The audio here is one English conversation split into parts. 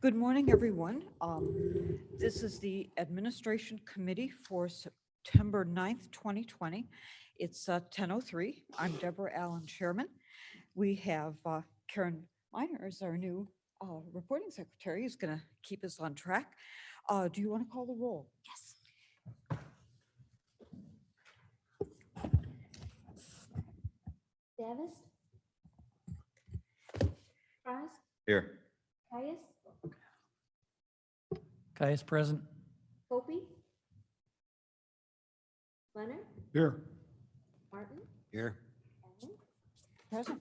Good morning, everyone. This is the Administration Committee for September 9th, 2020. It's 10:03. I'm Deborah Allen, Chairman. We have Karen Miner as our new reporting secretary, who's going to keep us on track. Do you want to call the roll? Yes. Davis? Fries? Here. Caius? Present. Hopi? Leonard? Here. Martin? Here. Allen? Present.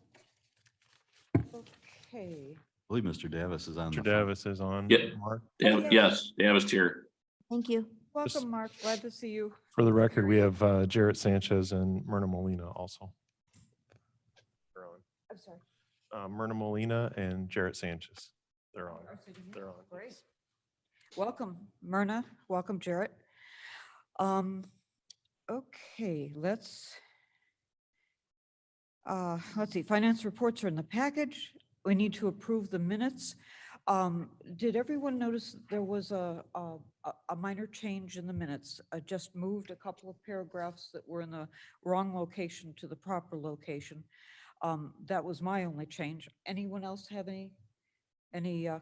Okay. I believe Mr. Davis is on. Mr. Davis is on. Yeah. Mark. yeah. Yes, Davis here. Thank you. Welcome, Mark. Glad to see you. For the record, we have Jarrett Sanchez and Myrna Molina also. They're on. I'm sorry. Myrna Molina and Jarrett Sanchez. They're on. They're on. Great. Welcome, Myrna. Welcome, Jarrett. Okay, let's see. Finance reports are in the package. We need to approve the minutes. Did everyone notice that there was a minor change in the minutes? I just moved a couple of paragraphs that were in the wrong location to the proper location. That was my only change. Anyone else have any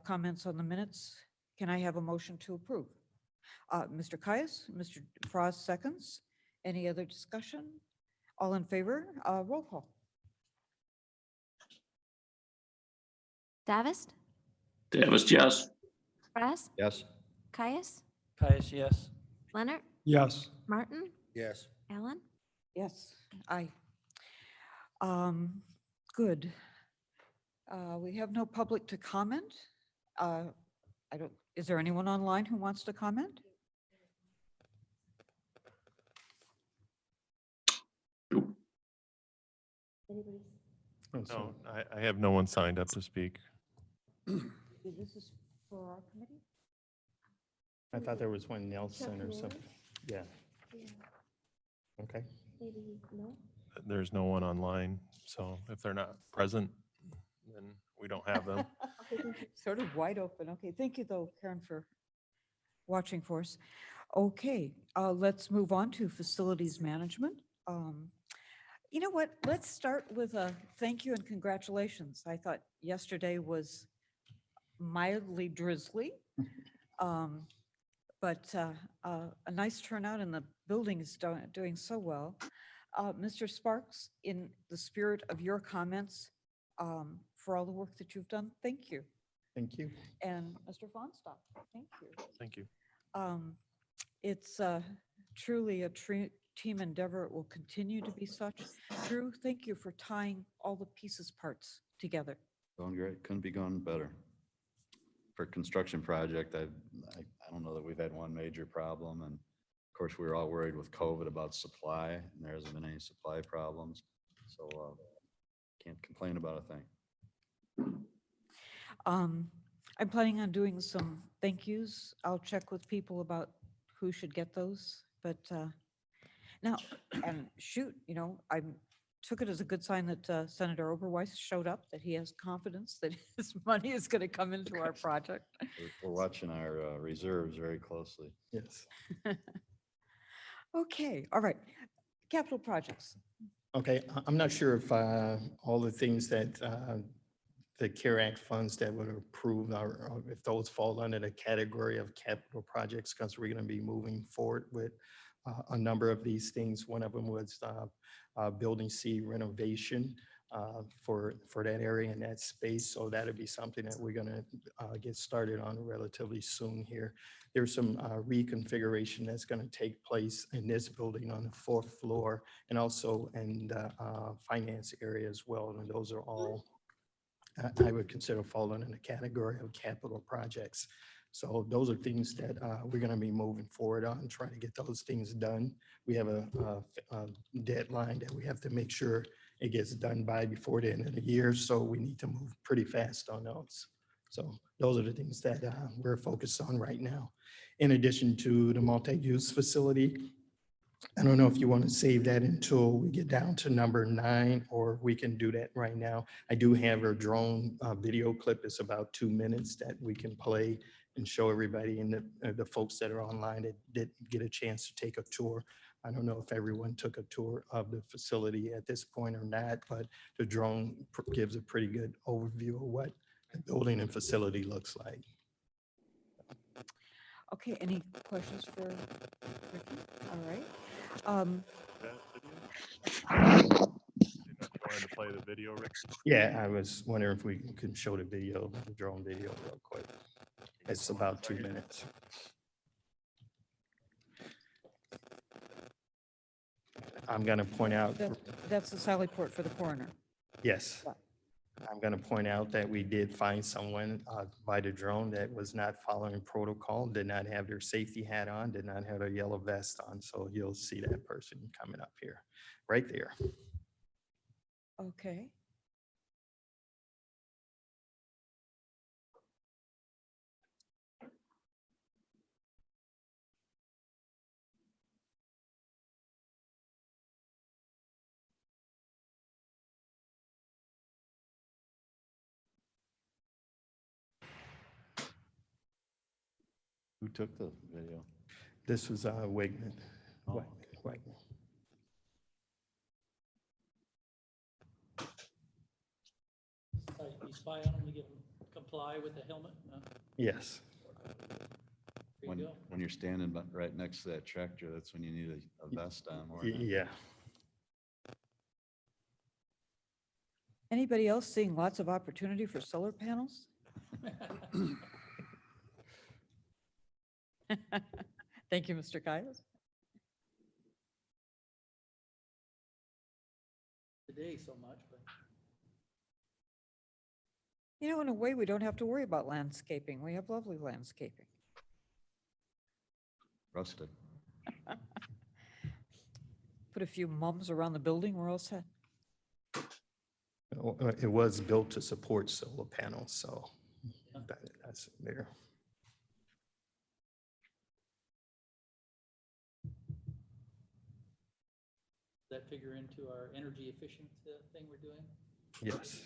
comments on the minutes? Can I have a motion to approve? Mr. Caius, Mr. Frost seconds. Any other discussion? All in favor? Roll call. Davis? Davis, yes. Fries? Yes. Caius? Caius, yes. Leonard? Yes. Martin? Yes. Allen? Yes, aye. Good. We have no public to comment. Is there anyone online who wants to comment? Anybody? No, I have no one signed up to speak. This is for our committee? I thought there was one Nelson or Chuck something. Yeah, Yeah. okay. Maybe no? There's no one online, so if they're not present, then we don't have them. Okay, thank you. Sort of wide open. Okay, thank you though, Karen, for watching for us. Okay, let's move on to facilities management. You know what? Let's start with a thank you and congratulations. I thought yesterday was mildly drizzly, but a nice turnout and the building is doing so well. Mr. Sparks, in the spirit of your comments, for all the work that you've done, thank you. Thank you. And Mr. Fonstock, thank you. Thank you. It's truly a team endeavor. It will continue to be such. Drew, thank you for tying all the pieces parts together. Going great. Couldn't be going better. For construction project, I don't know that we've had one major problem. And of course, we were all worried with COVID about supply, and there hasn't been any supply problems. So can't complain about a thing. I'm planning on doing some thank yous. I'll check with people about who should get those, but now, and shoot, I took it as a good sign that Senator Oberweis showed up, that he has confidence that his money is going to come into our project. We're watching our reserves very closely. Yes. Okay, all right. Capital projects. Okay, I'm not sure if all the things that the CARE Act funds that were approved are, if those fall under the category of capital projects, because we're going to be moving forward with a number of these things. One of them was building C renovation for that area and that space. So that'll be something that we're going to get started on relatively soon here. There's some reconfiguration that's going to take place in this building on the 4th floor and also in the finance area as well. And those are all I would consider falling in the category of capital projects. So those are things that we're going to be moving forward on, trying to get those things done. We have a deadline that we have to make sure it gets done by before the end of the year. So we need to move pretty fast on those. So those are the things that we're focused on right now. In addition to the multi-use facility, I don't know if you want to save that until we get down to number 9, or we can do that right now. I do have a drone video clip. It's about 2 minutes that we can play and show everybody, and the folks that are online that did get a chance to take a tour. I don't know if everyone took a tour of the facility at this point or not, but the drone gives a pretty good overview of what the building and facility looks like. Okay, any questions for Ricky? All right. Wanted to play the video, Rick? Yeah, I was wondering if we could show the video, the drone video real quick. It's about 2 minutes. I'm going to point out, That's the Sally Port for the coroner. yes. Yeah. I'm going to point out that we did find someone by the drone that was not following protocol, did not have their safety hat on, did not have a yellow vest on. So you'll see that person coming up here, right there. Okay. Who took the video? This was Wegman. Oh, Wegman. You spy on them to get them comply with the helmet? No? Yes. There you go. When you're standing right next to that tractor, that's when you need a vest on. Or Yeah. Anybody else seeing lots of opportunity for solar panels? Thank you, Mr. Caius. Today so much, but You know, in a way, we don't have to worry about landscaping. We have lovely landscaping. rustic. Uh, Put a few mums around the building, we're all set. It was built to support solar panels, so that's there. does that figure into our energy efficient thing we're doing? Yes,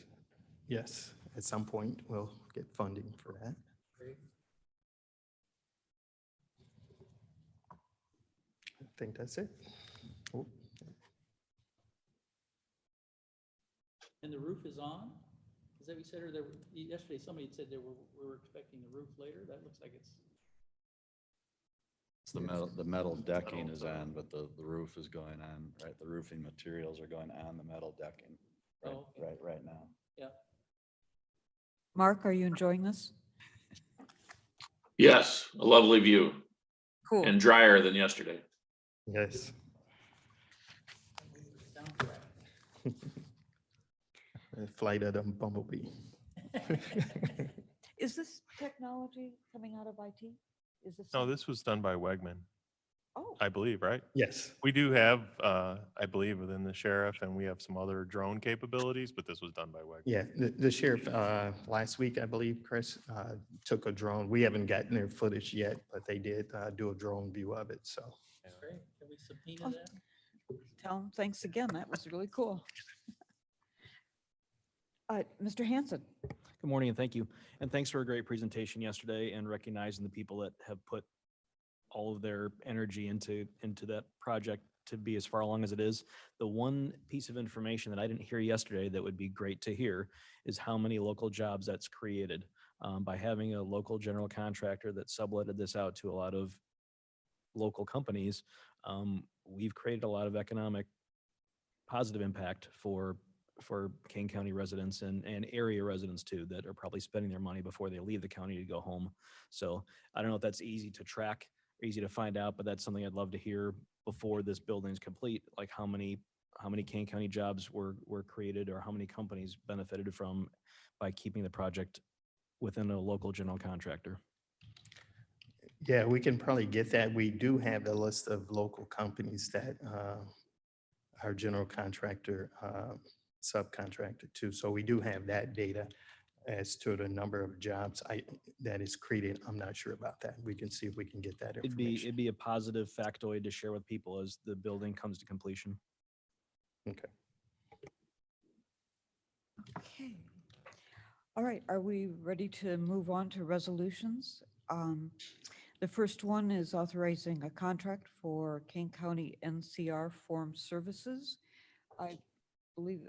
yes. At some point, we'll get funding for that. Great. I think that's it. Oh, And the roof is on? Is that what you said, or there, yesterday somebody had said we were expecting the roof later? That looks like it's, It's the metal decking is on, but the roof is going on, right? The roofing materials are going on the metal decking right, Oh, okay. right now. yeah. Mark, are you enjoying this? Yes, a lovely view Cool. and drier than yesterday. yes. Soundtrack. The flight of the bumblebee. Is this technology coming out of IT? Is this? No, this was done by Wegman, Oh, I believe, right? Yes. We do have, I believe, within the sheriff, and we have some other drone capabilities, but this was done by Wegman. Yeah, the sheriff last week, I believe, Chris, took a drone. We haven't gotten their footage yet, but they did do a drone view of it, so. Great. Can we subpoena that? tell him thanks again. That was really cool. Mr. Hanson. Good morning and thank you. And thanks for a great presentation yesterday and recognizing the people that have put all of their energy into that project to be as far along as it is. The one piece of information that I didn't hear yesterday that would be great to hear is how many local jobs that's created by having a local general contractor that subletted this out to a lot of local companies. We've created a lot of economic positive impact for Kane County residents and area residents too, that are probably spending their money before they leave the county to go home. So I don't know if that's easy to track, or easy to find out, but that's something I'd love to hear before this building's complete, like how many Kane County jobs were created, or how many companies benefited from by keeping the project within a local general contractor. Yeah, we can probably get that. We do have the list of local companies that our general contractor subcontracted to. So we do have that data. As to the number of jobs that is created, I'm not sure about that. We can see if we can get that It'd information. be a positive factoid to share with people as the building comes to completion. Okay. Okay. All right, are we ready to move on to resolutions? The first one is authorizing a contract for Kane County NCR Form Services. I believe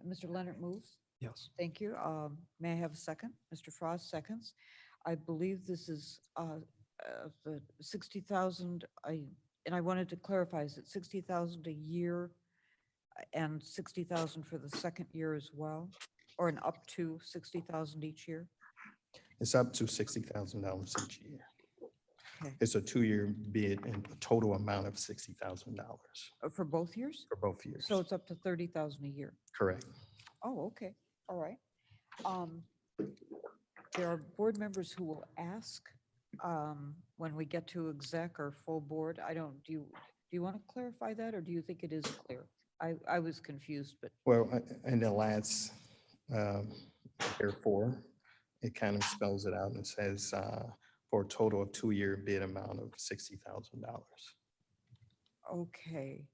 Mr. Leonard moves. Yes. Thank you. May I have a second? Mr. Frost seconds. I believe this is the 60,000, and I wanted to clarify, is it 60,000 a year and 60,000 for the second year as well? Or an up to 60,000 each year? It's up to $60,000 each year. Okay. It's a 2-year bid and a total amount of $60,000 For both years? for both years. So it's up to 30,000 a year. Correct. Oh, okay. All right. There are board members who will ask when we get to exec or full board. do you want to clarify that, or do you think it is clear? I was confused, but Well, in the last, therefore, it kind of spells it out and says, for a total of 2-year bid amount of $60,000. okay.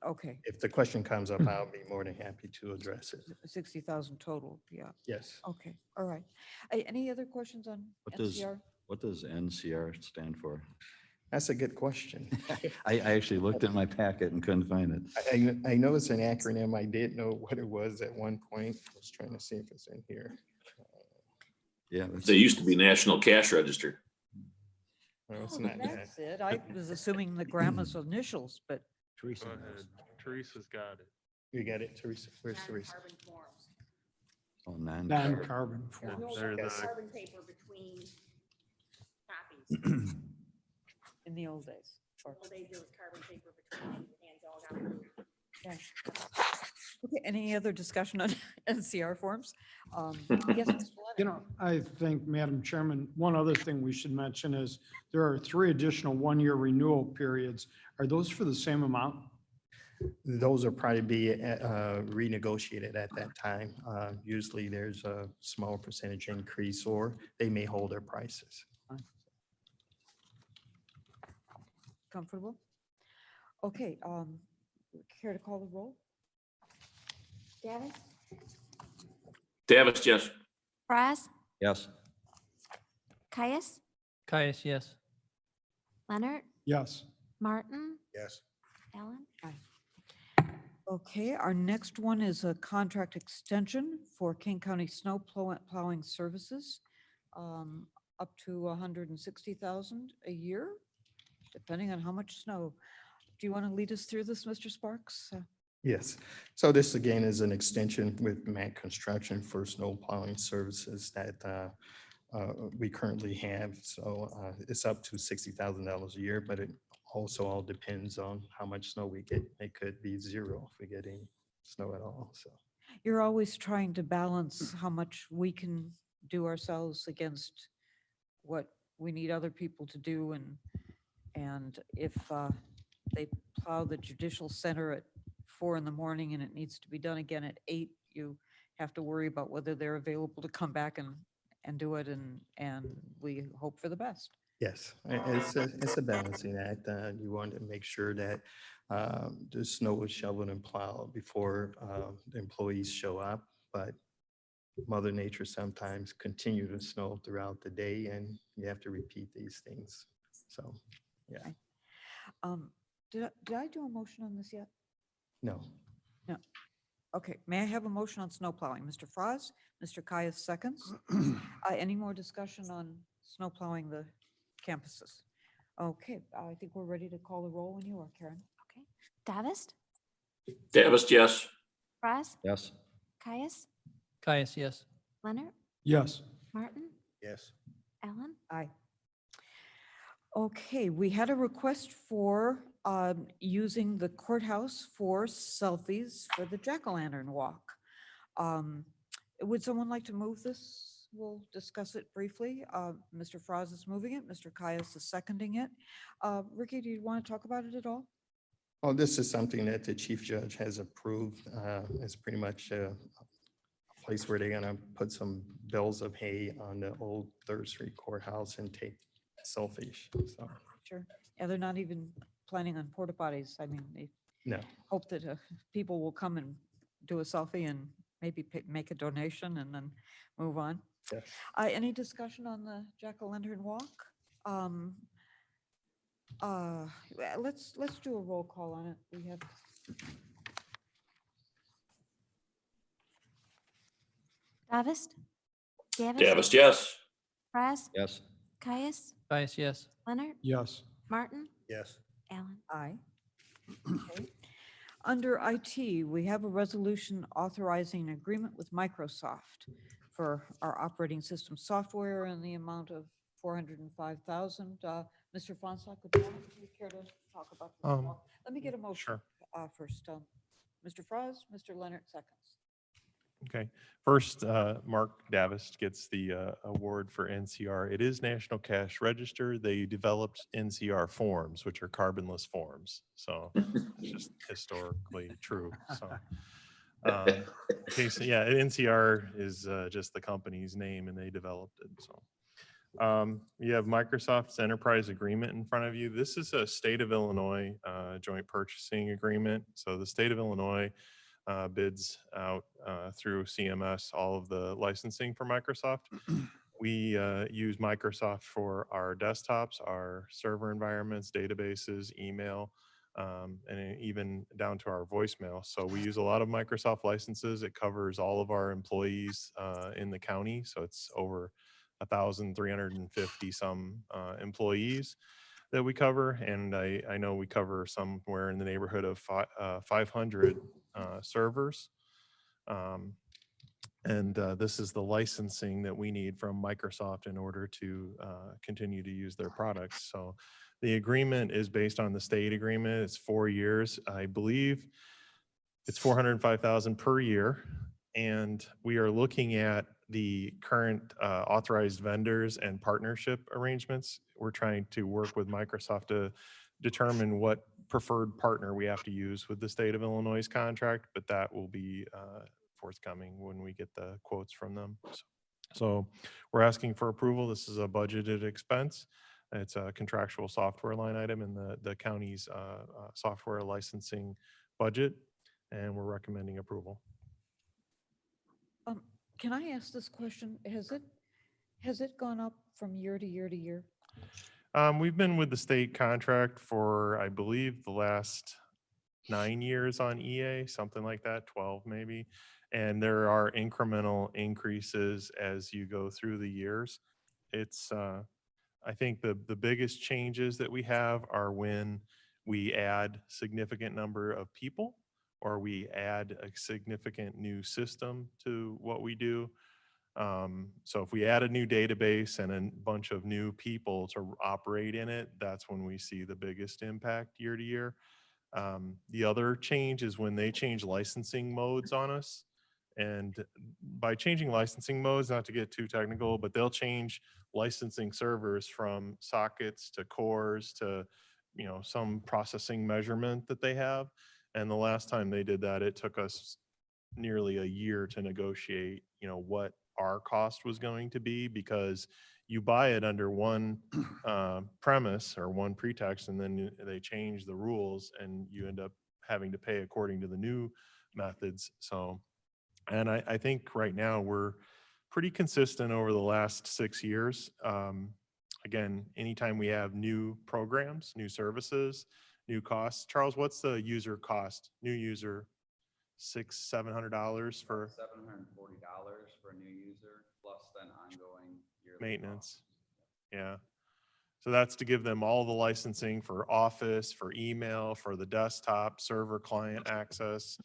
Okay, If the question comes up, I'll be more than happy to address it. 60,000 total, yeah. Yes. Okay, all right. Any other questions on NCR? What does NCR stand for? That's a good question. I actually looked at my packet and couldn't find it. I know it's an acronym. I did know what it was at one point. I was trying to see if it's in here. Yeah. They used to be National Cash Register. No, it's Oh, not that. that's it. I was assuming the grandma's initials, but Teresa Go knows. ahead. Teresa's got it. You got it, Teresa? Where's Teresa? Oh, non-carbon. Non-carbon forms. They're Yes. the, Carbon paper between copies. in the old days. Or- All they do is carbon paper between hands all got moved. yeah. Okay, any other discussion on NCR forms? Yes, Mr. You Leonard. know, I think, Madam Chairman, one other thing we should mention is there are 3 additional 1-year renewal periods. Are those for the same amount? Those will probably be renegotiated at that time. Usually there's a small percentage increase, or they may hold their prices. Comfortable? Okay, care to call the roll? Davis, Davis, yes. Fraz, Yes. Caius, Caius, yes. Leonard, Yes. Martin, Yes. Ellen. Okay, our next one is a contract extension for King County snow plowing services, up to 160,000 a year, depending on how much snow. Do you want to lead us through this, Mr. Sparks? Yes. So this again is an extension with Matt Construction for snow plowing services that we currently have. So it's up to $60,000 a year, but it also all depends on how much snow we get. It could be 0 if we get any snow at all. So You're always trying to balance how much we can do ourselves against what we need other people to do. And if they plow the judicial center at 4 in the morning and it needs to be done again at 8, you have to worry about whether they're available to come back and do it. And we hope for the best. yes, it's a balancing act. You want to make sure that the snow is shoveled and plowed before the employees show up. But Mother Nature sometimes continue to snow throughout the day, and you have to repeat these things. So, yeah, Did I do a motion on this yet? no. Okay, may I have a motion on snow plowing? Mr. Frost, Mr. Caius seconds. Any more discussion on snow plowing the campuses? Okay, I think we're ready to call the roll when you are, Karen. Okay. Davis, Davis, yes. Fraz, Yes. Caius, Caius, yes. Leonard, Yes. Martin, Yes. Ellen. Aye. Okay, we had a request for using the courthouse for selfies for the jack-o'-lantern walk. Would someone like to move this? We'll discuss it briefly. Mr. Frost is moving it. Mr. Caius is seconding it. Ricky, do you want to talk about it at all? Oh, this is something that the chief judge has approved. It's pretty much a place where they're gonna put some bales of hay on the old Third Street Courthouse and take selfies, so, Sure. Yeah, they're not even planning on porta potties. I mean, they no. hope that people will come and do a selfie and maybe make a donation and then move on. Yes. Any discussion on the jack-o'-lantern walk? Well, let's do a roll call on it. We have, Davis? Davis, yes. Fraz, Yes. Caius, Caius, yes. Leonard, Yes. Martin, Yes. Allen. aye. Okay. Under IT, we have a resolution authorizing an agreement with Microsoft for our operating system software in the amount of 405,000. Mr. Fonsack, would you care to talk about this? Let me get a motion Sure. first. Mr. Frost, Mr. Leonard seconds. Okay. First, Mark Davis gets the award for NCR. It is National Cash Register. They developed NCR forms, which are carbonless forms. So it's just historically true. So, okay, so yeah, NCR is just the company's name, and they developed it. So, you have Microsoft's enterprise agreement in front of you. This is a state of Illinois joint purchasing agreement. So the state of Illinois bids out through CMS all of the licensing for Microsoft. We use Microsoft for our desktops, our server environments, databases, email, and even down to our voicemail. So we use a lot of Microsoft licenses. It covers all of our employees in the county. So it's over 1,350 some employees that we cover, and I know we cover somewhere in the neighborhood of 500 servers. And this is the licensing that we need from Microsoft in order to continue to use their products. So the agreement is based on the state agreement. It's 4 years. I believe it's 405,000 per year. And we are looking at the current authorized vendors and partnership arrangements. We're trying to work with Microsoft to determine what preferred partner we have to use with the state of Illinois' contract, but that will be forthcoming when we get the quotes from them. So we're asking for approval. This is a budgeted expense. It's a contractual software line item in the county's software licensing budget, and we're recommending approval. Can I ask this question? Has it gone up from year to year to year? We've been with the state contract for, I believe, the last 9 years on EA, something like that, 12 maybe. And there are incremental increases as you go through the years. It's, I think the biggest changes that we have are when we add significant number of people, or we add a significant new system to what we do. So if we add a new database and a bunch of new people to operate in it, that's when we see the biggest impact year to year. The other change is when they change licensing modes on us. And by changing licensing modes, not to get too technical, but they'll change licensing servers from sockets to cores to, some processing measurement that they have. And the last time they did that, it took us nearly a year to negotiate, what our cost was going to be, because you buy it under one premise or one pretext, and then they change the rules and you end up having to pay according to the new methods. So, and I think right now we're pretty consistent over the last 6 years. Again, anytime we have new programs, new services, new costs. Charles, what's the user cost? New user, $600-700 for $740 for a new user, plus then ongoing yearly maintenance. costs. Yeah. So that's to give them all the licensing for Office, for email, for the desktop, server client access,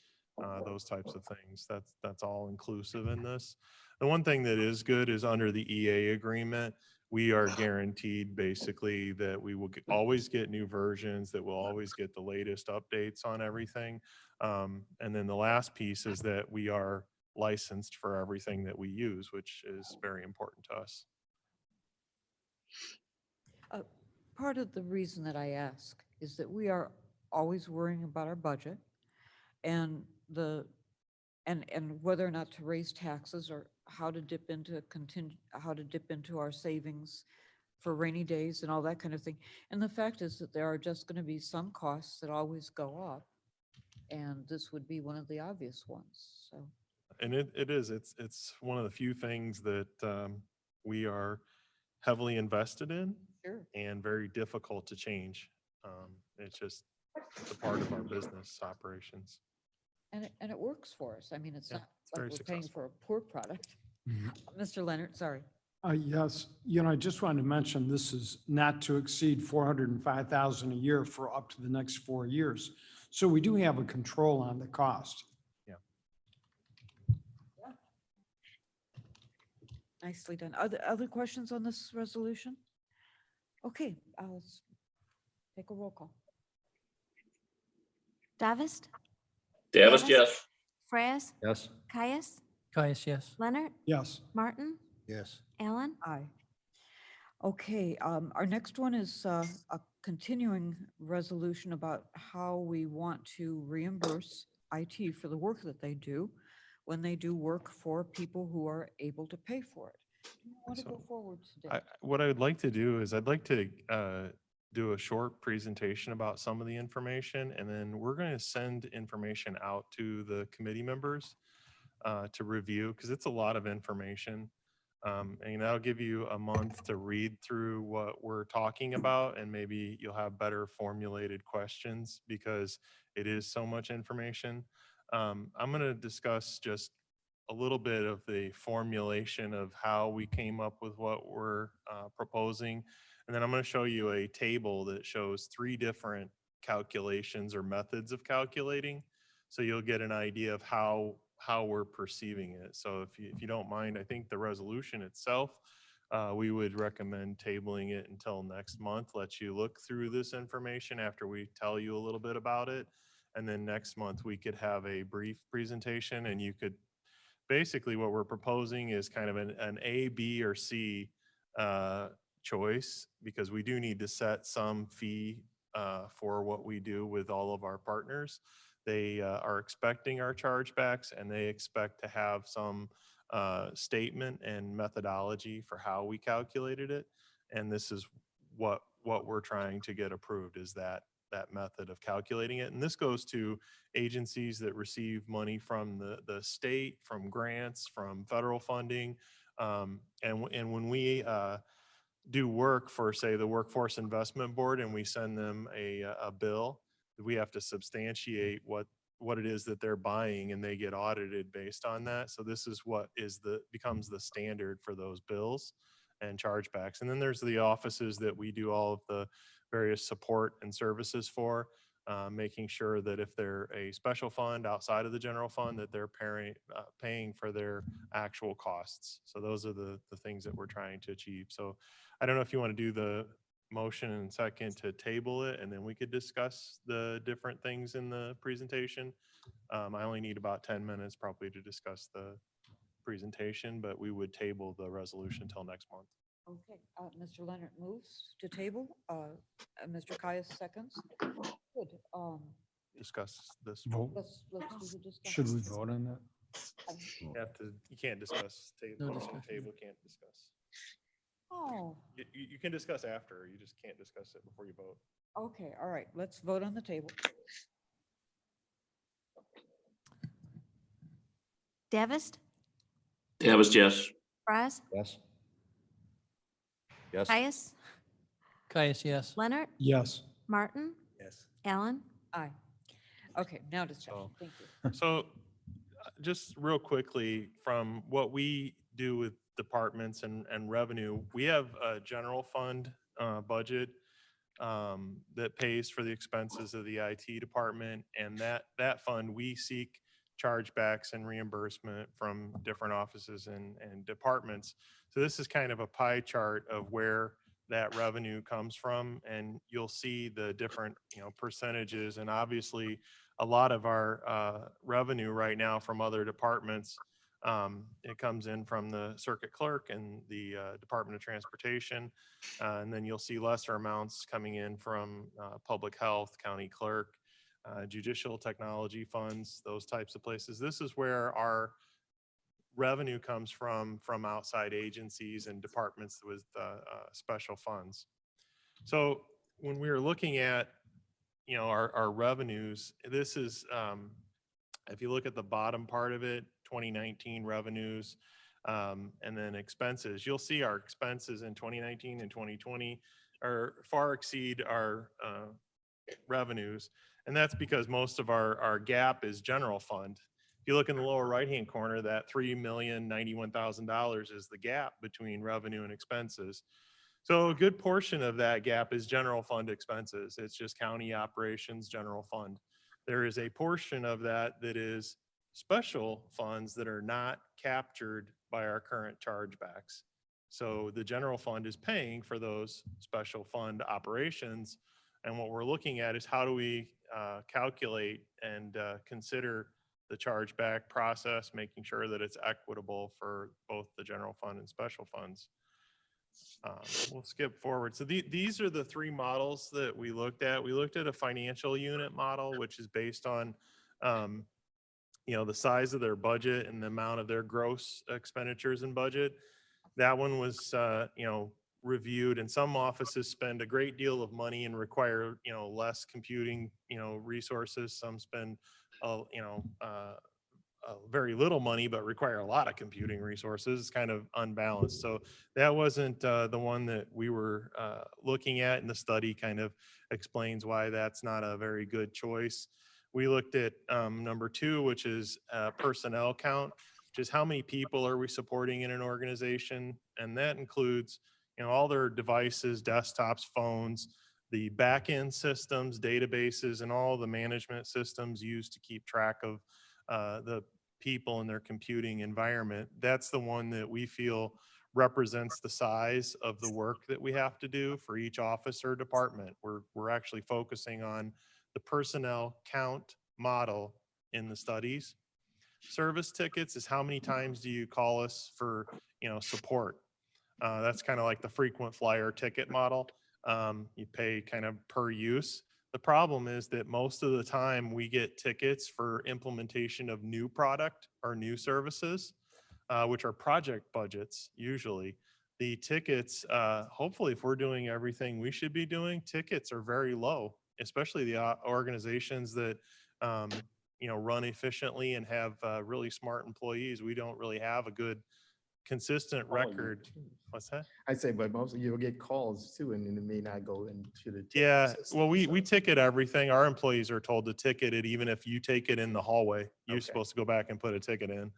those types of things. That's all inclusive in this. The one thing that is good is under the EA agreement, we are guaranteed basically that we will always get new versions, that we'll always get the latest updates on everything. And then the last piece is that we are licensed for everything that we use, which is very important to us. Part of the reason that I ask is that we are always worrying about our budget, and the and whether or not to raise taxes or how to dip into how to dip into our savings for rainy days and all that kind of thing. And the fact is that there are just going to be some costs that always go up. And this would be one of the obvious ones, so. And it's one of the few things that we are heavily invested in Sure. and very difficult to change. It's a part of our business operations. And it works for us. I mean, it's Yeah, not it's like very we're paying successful. for a poor product. Mr. Leonard, sorry. Yes, I just wanted to mention, this is not to exceed 405,000 a year for up to the next 4 years. So we do have a control on the cost. Nicely done. Other questions on this resolution? Okay, let's take a roll call. Davis, Davis, Davis? yes. Frez, Yes. Caius, Caius, yes. Leonard, Yes. Martin, Yes. Allen. Aye. Okay, our next one is a continuing resolution about how we want to reimburse IT for the work that they do when they do work for people who are able to pay for it. Do you want to go So, forward today? What I would like to do is I'd like to do a short presentation about some of the information, and then we're going to send information out to the committee members to review, because it's a lot of information. And that'll give you a month to read through what we're talking about, and maybe you'll have better formulated questions because it is so much information. I'm going to discuss just a little bit of the formulation of how we came up with what we're proposing. And then I'm going to show you a table that shows 3 different calculations or methods of calculating. So you'll get an idea of how we're perceiving it. So if you don't mind, I think the resolution itself, we would recommend tabling it until next month. Let you look through this information after we tell you a little bit about it. And then next month we could have a brief presentation, and you could basically what we're proposing is kind of an A, B, or C choice, because we do need to set some fee for what we do with all of our partners. They are expecting our chargebacks, and they expect to have some statement and methodology for how we calculated it. And this is what we're trying to get approved, is that method of calculating it. And this goes to agencies that receive money from the state, from grants, from federal funding. And when we do work for, say, the Workforce Investment Board, and we send them a bill, we have to substantiate what it is that they're buying, and they get audited based on that. So this is what becomes the standard for those bills and chargebacks. And then there's the offices that we do all of the various support and services for, making sure that if they're a special fund outside of the general fund, that they're paying for their actual costs. So those are the things that we're trying to achieve. So I don't know if you want to do the motion and second to table it, and then we could discuss the different things in the presentation. I only need about 10 minutes probably to discuss the presentation, but we would table the resolution till next month. Okay, Mr. Leonard moves to table, Mr. Caius seconds. Good, Discuss this. Vote. let's do the discussion. Should we vote on that? You can't discuss, No table, discussion. table can't discuss. Oh, You can discuss after, you just can't discuss it before you vote. okay, all right, let's vote on the table. Davis, Davis, yes. Frez, Yes. Yes. Caius, Caius, yes. Leonard, Yes. Martin, Yes. Allen. Aye. Okay, now discussion, So- thank you. So just real quickly, from what we do with departments and revenue, we have a general fund budget that pays for the expenses of the IT department. And that fund, we seek chargebacks and reimbursement from different offices and departments. So this is kind of a pie chart of where that revenue comes from, and you'll see the different percentages. And obviously a lot of our revenue right now from other departments, it comes in from the circuit clerk and the Department of Transportation. And then you'll see lesser amounts coming in from public health, county clerk, judicial technology funds, those types of places. This is where our revenue comes from outside agencies and departments with special funds. So when we were looking at, our revenues, this is, if you look at the bottom part of it, 2019 revenues, and then expenses, you'll see our expenses in 2019 and 2020 are far exceed our revenues. And that's because most of our gap is general fund. If you look in the lower right-hand corner, that $3,091,000 is the gap between revenue and expenses. So a good portion of that gap is general fund expenses. It's just county operations, general fund. There is a portion of that that is special funds that are not captured by our current chargebacks. So the general fund is paying for those special fund operations. And what we're looking at is how do we calculate and consider the chargeback process, making sure that it's equitable for both the general fund and special funds. We'll skip forward. So these are the three models that we looked at. We looked at a financial unit model, which is based on, the size of their budget and the amount of their gross expenditures and budget. That one was, reviewed, and some offices spend a great deal of money and require, less computing, resources. Some spend, very little money, but require a lot of computing resources. It's kind of unbalanced. So that wasn't the one that we were looking at, and the study kind of explains why that's not a very good choice. We looked at number 2, which is personnel count, which is how many people are we supporting in an organization. And that includes, all their devices, desktops, phones, the back-end systems, databases, and all the management systems used to keep track of the people in their computing environment. That's the one that we feel represents the size of the work that we have to do for each office or department. We're actually focusing on the personnel count model in the studies. Service tickets is how many times do you call us for, support. That's kind of like the frequent flyer ticket model. You pay kind of per use. The problem is that most of the time we get tickets for implementation of new product or new services, which are project budgets usually. The tickets, hopefully if we're doing everything we should be doing, tickets are very low, especially the organizations that run efficiently and have really smart employees. We don't really have a good consistent record. What's that? I say, but most you'll get calls too, and it may not go into the ticket Yeah, system, well, we so- ticket everything. Our employees are told to ticket it, even if you take it in the hallway. You're Okay. supposed to go back and put a ticket in.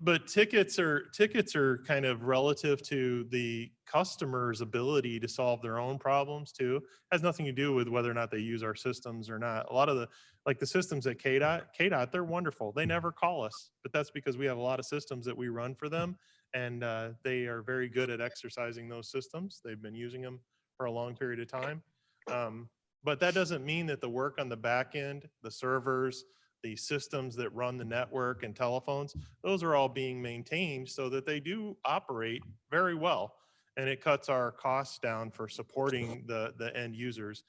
But tickets are kind of relative to the customer's ability to solve their own problems too. Has nothing to do with whether or not they use our systems or not. A lot of the systems at KDOT, they're wonderful. They never call us, but that's because we have a lot of systems that we run for them, and they are very good at exercising those systems. They've been using them for a long period of time. But that doesn't mean that the work on the back end, the servers, the systems that run the network and telephones, those are all being maintained so that they do operate very well. And it cuts our costs down for supporting the end users.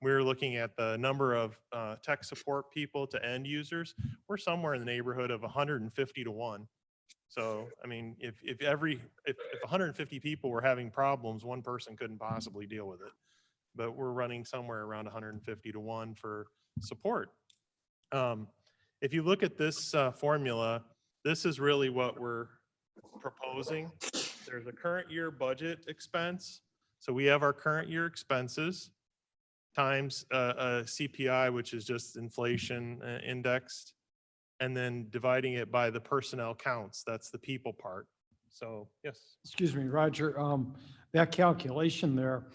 We're looking at the number of tech support people to end users. We're somewhere in the neighborhood of 150 to 1. So, I mean, if 150 people were having problems, one person couldn't possibly deal with it. But we're running somewhere around 150 to 1 for support. If you look at this formula, this is really what we're proposing. There's a current year budget expense. So we have our current year expenses times a CPI, which is just inflation indexed, and then dividing it by the personnel counts. That's the people part. So, yes. Excuse me, Roger, that calculation there,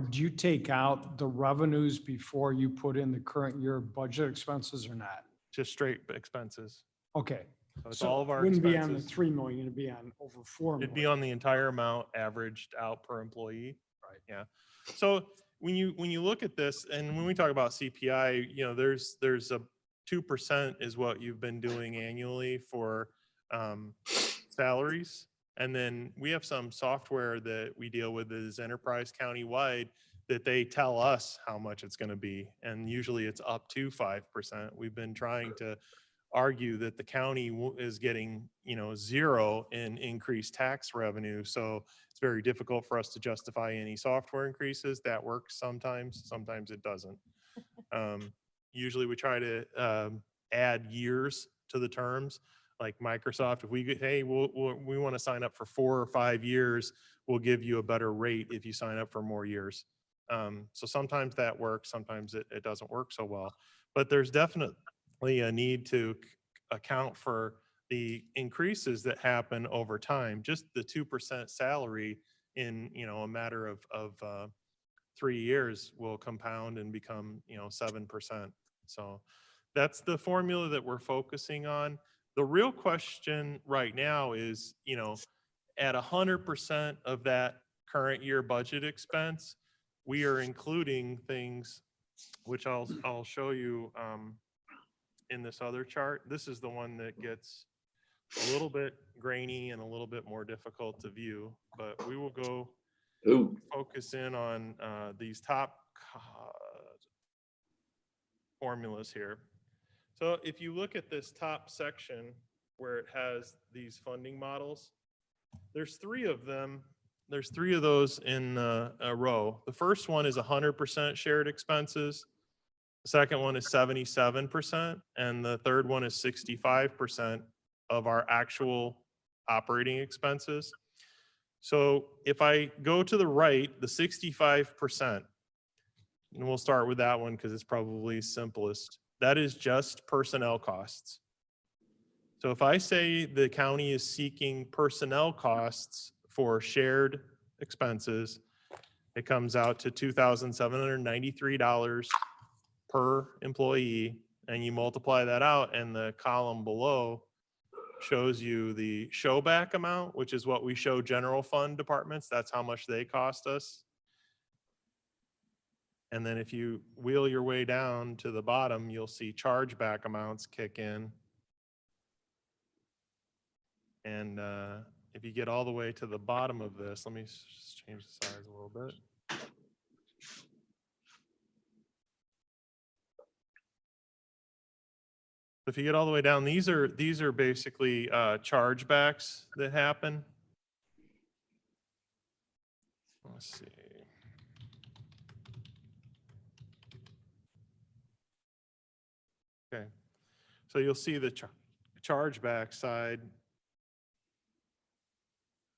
do you take out the revenues before you put in the current year budget expenses or not? Just straight expenses. Okay. So it's So all of our wouldn't be on the expenses. 3 million, it'd be on over 4 It'd be million. on the entire amount averaged out per employee. Right. Yeah. So when you look at this, and when we talk about CPI, there's a 2% is what you've been doing annually for salaries. And then we have some software that we deal with that is enterprise countywide that they tell us how much it's going to be. And usually it's up to 5%. We've been trying to argue that the county is getting, 0 in increased tax revenue. So it's very difficult for us to justify any software increases. That works sometimes it doesn't. Usually we try to add years to the terms. Like Microsoft, if we get, hey, we want to sign up for 4 or 5 years, we'll give you a better rate if you sign up for more years. So sometimes that works, sometimes it doesn't work so well. But there's definitely a need to account for the increases that happen over time. Just the 2% salary in a matter of 3 years will compound and become 7%. So that's the formula that we're focusing on. The real question right now is, at 100% of that current year budget expense, we are including things which I'll show you in this other chart. This is the one that gets a little bit grainy and a little bit more difficult to view, but we will go Ooh, focus in on these top formulas here. So if you look at this top section where it has these funding models, there's 3 of them. There's 3 of those in a row. The first one is 100% shared expenses. The second one is 77%. And the third one is 65% of our actual operating expenses. So if I go to the right, the 65%, and we'll start with that one because it's probably simplest. That is just personnel costs. So if I say the county is seeking personnel costs for shared expenses, it comes out to $2,793 per employee, and you multiply that out, and the column below shows you the show back amount, which is what we show general fund departments. That's how much they cost us. And then if you wheel your way down to the bottom, you'll see chargeback amounts kick in. And if you get all the way to the bottom of this, let me just change the size a little bit. If you get all the way down, these are basically chargebacks that happen. Let's see. Okay, so you'll see the chargeback side.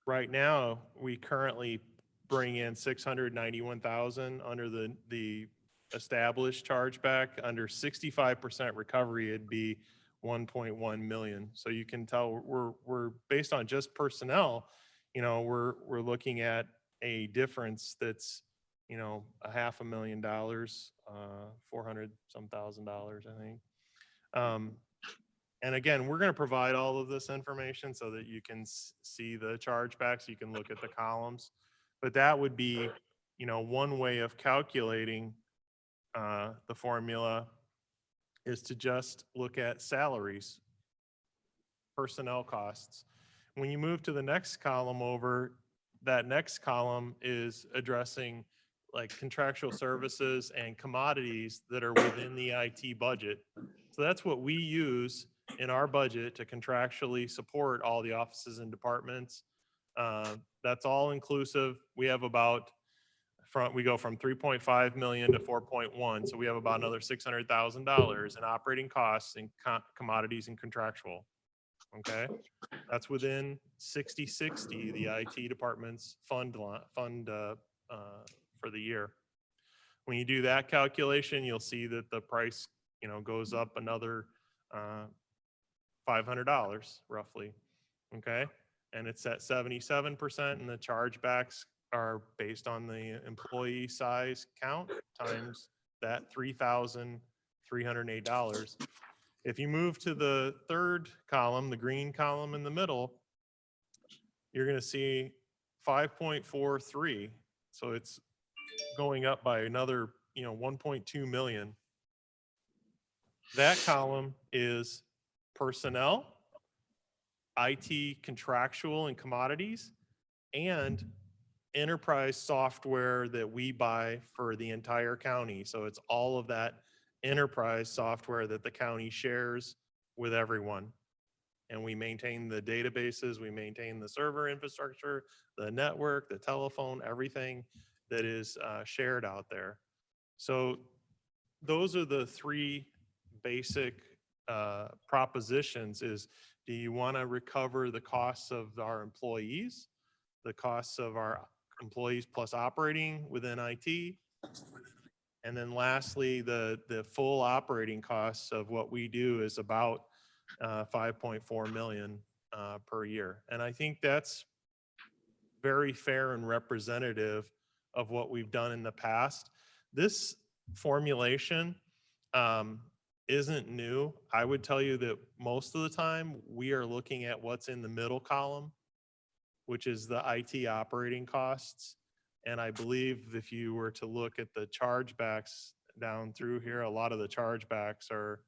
Right now, we currently bring in 691,000 under the established chargeback. Under 65% recovery, it'd be 1.1 million. So you can tell we're based on just personnel, we're looking at a difference that's $500,000, 400 some thousand, I think. And again, we're going to provide all of this information so that you can see the chargebacks. You can look at the columns, but that would be, one way of calculating the formula is to just look at salaries, personnel costs. When you move to the next column over, that next column is addressing like contractual services and commodities that are within the IT budget. So that's what we use in our budget to contractually support all the offices and departments. That's all inclusive. We have we go from 3.5 million to 4.1. So we have about another $600,000 in operating costs and commodities and contractual. Okay. That's within 60/60, the IT department's fund for the year. When you do that calculation, you'll see that the price, goes up another $500 roughly. Okay. And it's at 77%, and the chargebacks are based on the employee size count times that $3,308. If you move to the third column, the green column in the middle, you're going to see 5.43. So it's going up by another, 1.2 million. That column is personnel, IT contractual and commodities, and enterprise software that we buy for the entire county. So it's all of that enterprise software that the county shares with everyone. And we maintain the databases, we maintain the server infrastructure, the network, the telephone, everything that is shared out there. So those are the three basic propositions is, do you want to recover the costs of our employees, the costs of our employees plus operating within IT? And then lastly, the full operating costs of what we do is about 5.4 million per year. And I think that's very fair and representative of what we've done in the past. This formulation isn't new. I would tell you that most of the time we are looking at what's in the middle column, which is the IT operating costs. And I believe if you were to look at the chargebacks down through here, a lot of the chargebacks are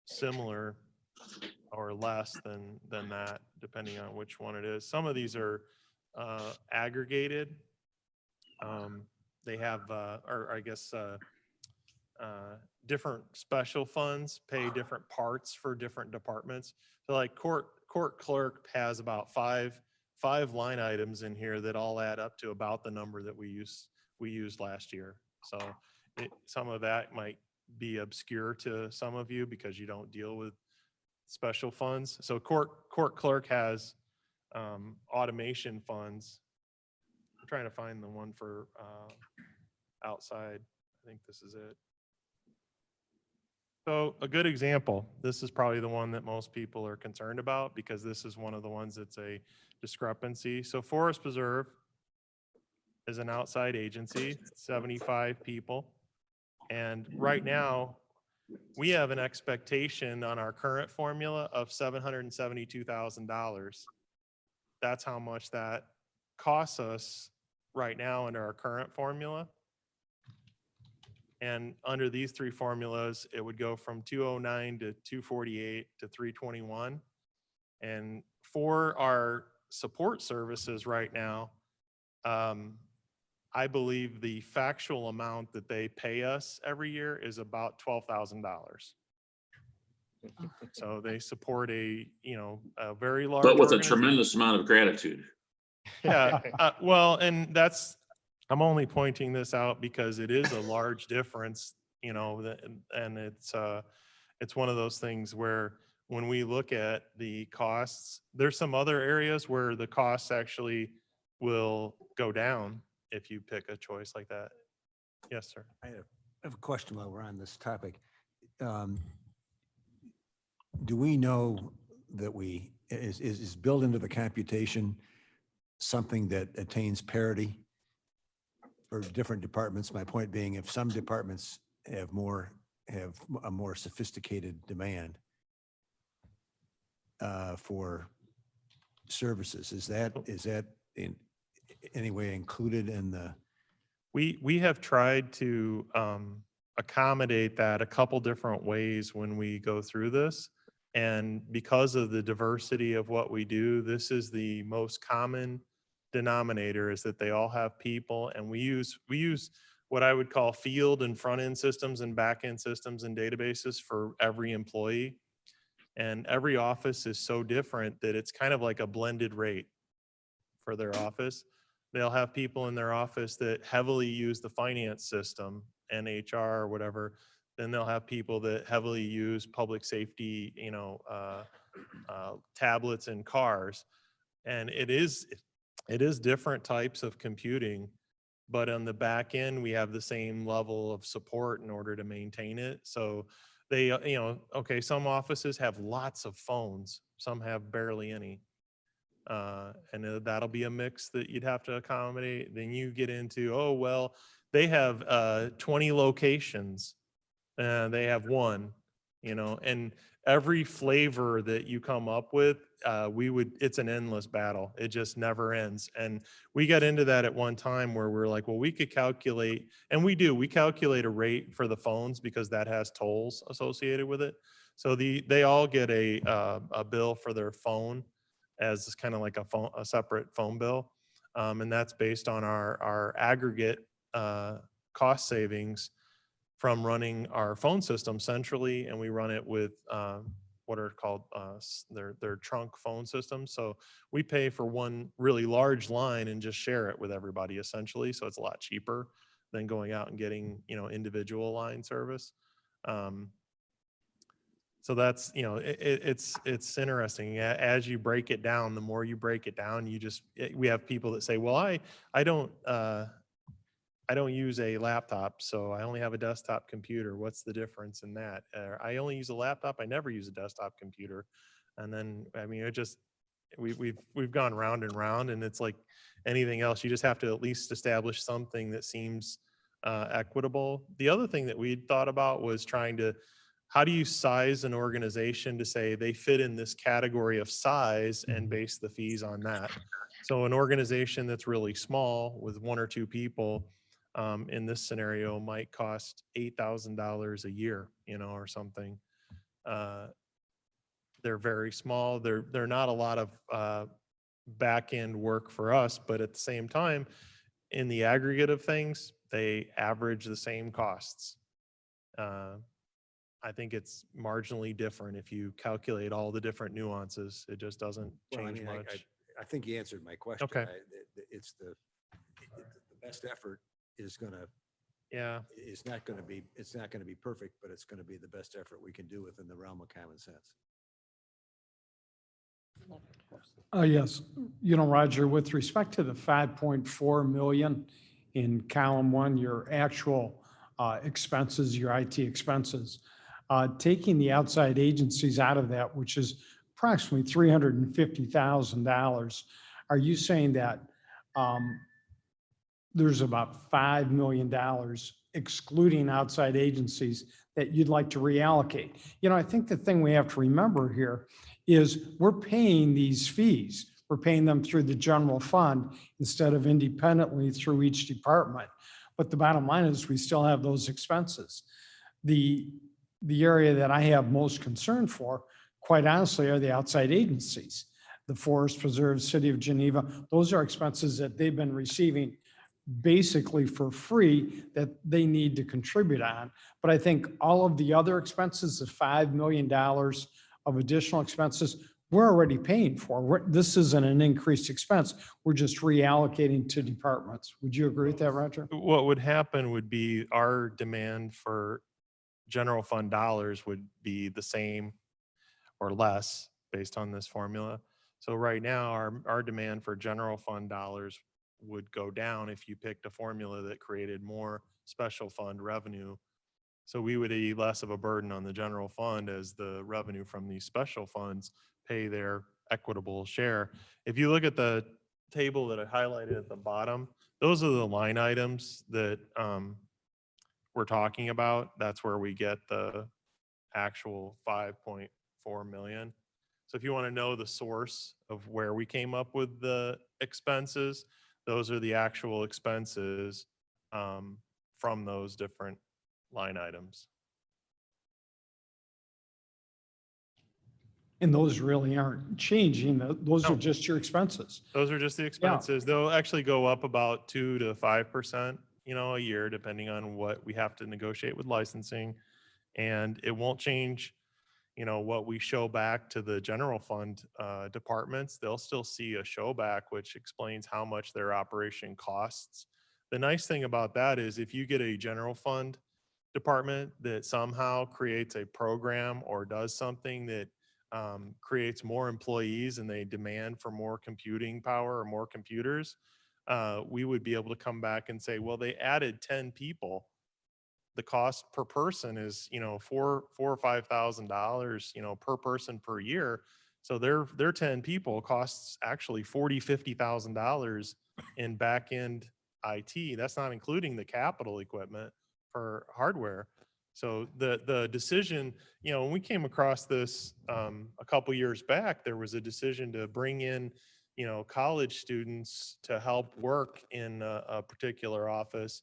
similar or less than that, depending on which one it is. Some of these are aggregated. They have, or I guess, different special funds pay different parts for different departments. So like court clerk has about five line items in here that all add up to about the number that we used last year. So some of that might be obscure to some of you because you don't deal with special funds. So court clerk has automation funds. I'm trying to find the one for outside. I think this is it. So a good example, this is probably the one that most people are concerned about because this is one of the ones that's a discrepancy. So Forest Preserve is an outside agency, 75 people. And right now, we have an expectation on our current formula of $772,000. That's how much that costs us right now under our current formula. And under these three formulas, it would go from 209 to 248 to 321. And for our support services right now, I believe the factual amount that they pay us every year is about $12,000. So they support a very large But with a organization. tremendous amount of gratitude. Yeah, well, and I'm only pointing this out because it is a large difference, and it's one of those things where when we look at the costs, there's some other areas where the costs actually will go down if you pick a choice like that. Yes, sir. I have a question while we're on this topic. Do we know that is built into the computation something that attains parity for different departments? My point being, if some departments have a more sophisticated demand for services, is that in any way included in the? We have tried to accommodate that a couple different ways when we go through this. And because of the diversity of what we do, this is the most common denominator, is that they all have people, and we use what I would call field and front end systems and back end systems and databases for every employee. And every office is so different that it's kind of like a blended rate for their office. They'll have people in their office that heavily use the finance system and HR or whatever. Then they'll have people that heavily use public safety, tablets and cars. And it is different types of computing, but on the back end, we have the same level of support in order to maintain it. So they, okay, some offices have lots of phones, some have barely any. And that'll be a mix that you'd have to accommodate. Then you get into, oh, well, they have 20 locations. They have one, and every flavor that you come up with, it's an endless battle. It just never ends. And we got into that at one time where we're like, well, we could calculate, and we calculate a rate for the phones because that has tolls associated with it. So they all get a bill for their phone as kind of like a separate phone bill. And that's based on our aggregate cost savings from running our phone system centrally, and we run it with what are called their trunk phone systems. So we pay for one really large line and just share it with everybody essentially. So it's a lot cheaper than going out and getting, individual line service. So that's, it's interesting. As you break it down, the more you break it down, we have people that say, well, I don't use a laptop, so I only have a desktop computer. What's the difference in that? I only use a laptop. I never use a desktop computer. And then, I mean, we've gone round and round, and it's like anything else. You just have to at least establish something that seems equitable. The other thing that we thought about was how do you size an organization to say they fit in this category of size and base the fees on that? So an organization that's really small with one or two people, in this scenario might cost $8,000 a year, or something. They're very small. They're not a lot of back end work for us, but at the same time, in the aggregate of things, they average the same costs. I think it's marginally different if you calculate all the different nuances. It just doesn't Well, I change mean, much. I think you answered my question. Okay. It's the best effort is gonna, Yeah. it's not gonna be perfect, but it's gonna be the best effort we can do within the realm of common sense. Yes, Roger, with respect to the 5.4 million in column one, your actual expenses, your IT expenses, taking the outside agencies out of that, which is approximately $350,000, are you saying that there's about $5 million excluding outside agencies that you'd like to reallocate? I think the thing we have to remember here is we're paying these fees. We're paying them through the general fund instead of independently through each department. But the bottom line is we still have those expenses. The area that I have most concern for, quite honestly, are the outside agencies. The Forest Preserve, City of Geneva, those are expenses that they've been receiving basically for free that they need to contribute on. But I think all of the other expenses, the $5 million of additional expenses, we're already paying for. This isn't an increased expense. We're just reallocating to departments. Would you agree with that, Roger? What would happen would be our demand for general fund dollars would be the same or less based on this formula. So right now, our demand for general fund dollars would go down if you picked a formula that created more special fund revenue. So we would be less of a burden on the general fund as the revenue from these special funds pay their equitable share. If you look at the table that I highlighted at the bottom, those are the line items that we're talking about. That's where we get the actual 5.4 million. So if you want to know the source of where we came up with the expenses, those are the actual expenses from those different line items. And those really aren't changing. Those are No. just your expenses. Those are just the expenses. They'll actually go up about 2 to 5%, a year, depending on what we have to negotiate with licensing. And it won't change, what we show back to the general fund departments. They'll still see a show back, which explains how much their operation costs. The nice thing about that is if you get a general fund department that somehow creates a program or does something that creates more employees and they demand for more computing power or more computers, we would be able to come back and say, well, they added 10 people. The cost per person is, $4,000 or $5,000, per person per year. So their 10 people costs actually $40,000-$50,000 in back end IT. That's not including the capital equipment for hardware. So the decision, when we came across this a couple years back, there was a decision to bring in, college students to help work in a particular office.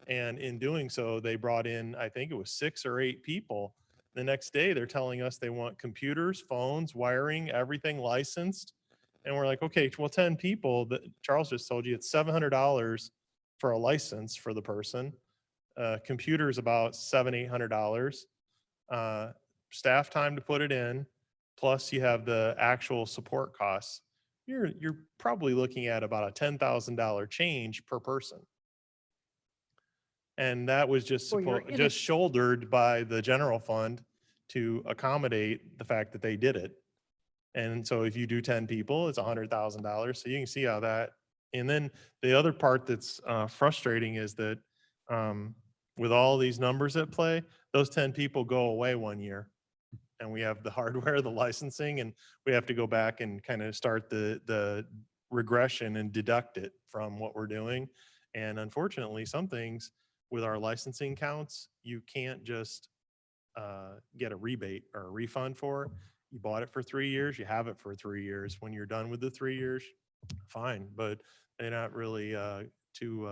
And in doing so, they brought in, I think it was 6 or 8 people. The next day, they're telling us they want computers, phones, wiring, everything licensed. And we're like, okay, well, 10 people that Charles just told you, it's $700 for a license for the person. Computer is about $700-800. Staff time to put it in, plus you have the actual support costs. You're probably looking at about a $10,000 change per person. And that was just Well, you're in just shouldered by the general fund to accommodate the fact that they did it. And so if you do 10 people, it's $100,000. So you can see how that, and then the other part that's frustrating is that with all these numbers at play, those 10 people go away 1 year. And we have the hardware, the licensing, and we have to go back and kind of start the regression and deduct it from what we're doing. And unfortunately, some things with our licensing counts, you can't just get a rebate or a refund for. You bought it for 3 years, you have it for 3 years. When you're done with the 3 years, fine, but they're not really too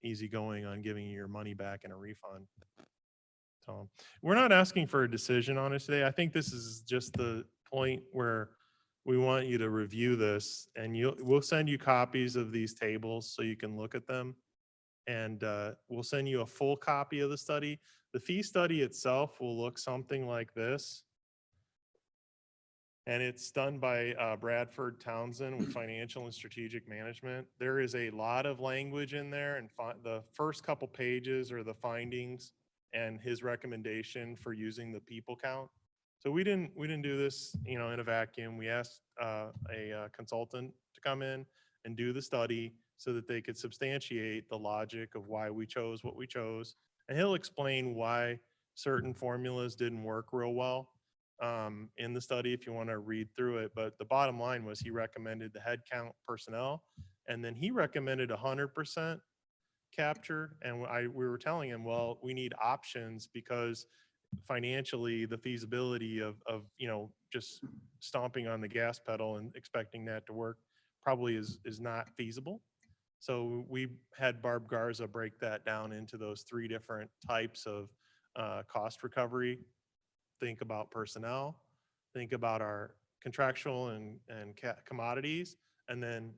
easygoing on giving you your money back in a refund. So we're not asking for a decision on it today. I think this is just the point where we want you to review this, and we'll send you copies of these tables so you can look at them. And we'll send you a full copy of the study. The fee study itself will look something like this. And it's done by Bradford Townsend with Financial and Strategic Management. There is a lot of language in there, and the first couple pages are the findings and his recommendation for using the people count. So we didn't do this, in a vacuum. We asked a consultant to come in and do the study so that they could substantiate the logic of why we chose what we chose. And he'll explain why certain formulas didn't work real well in the study if you want to read through it. But the bottom line was he recommended the headcount personnel, and then he recommended 100% capture. And we were telling him, well, we need options because financially the feasibility of just stomping on the gas pedal and expecting that to work probably is not feasible. So we had Barb Garza break that down into those 3 different types of cost recovery. Think about personnel, think about our contractual and commodities, and then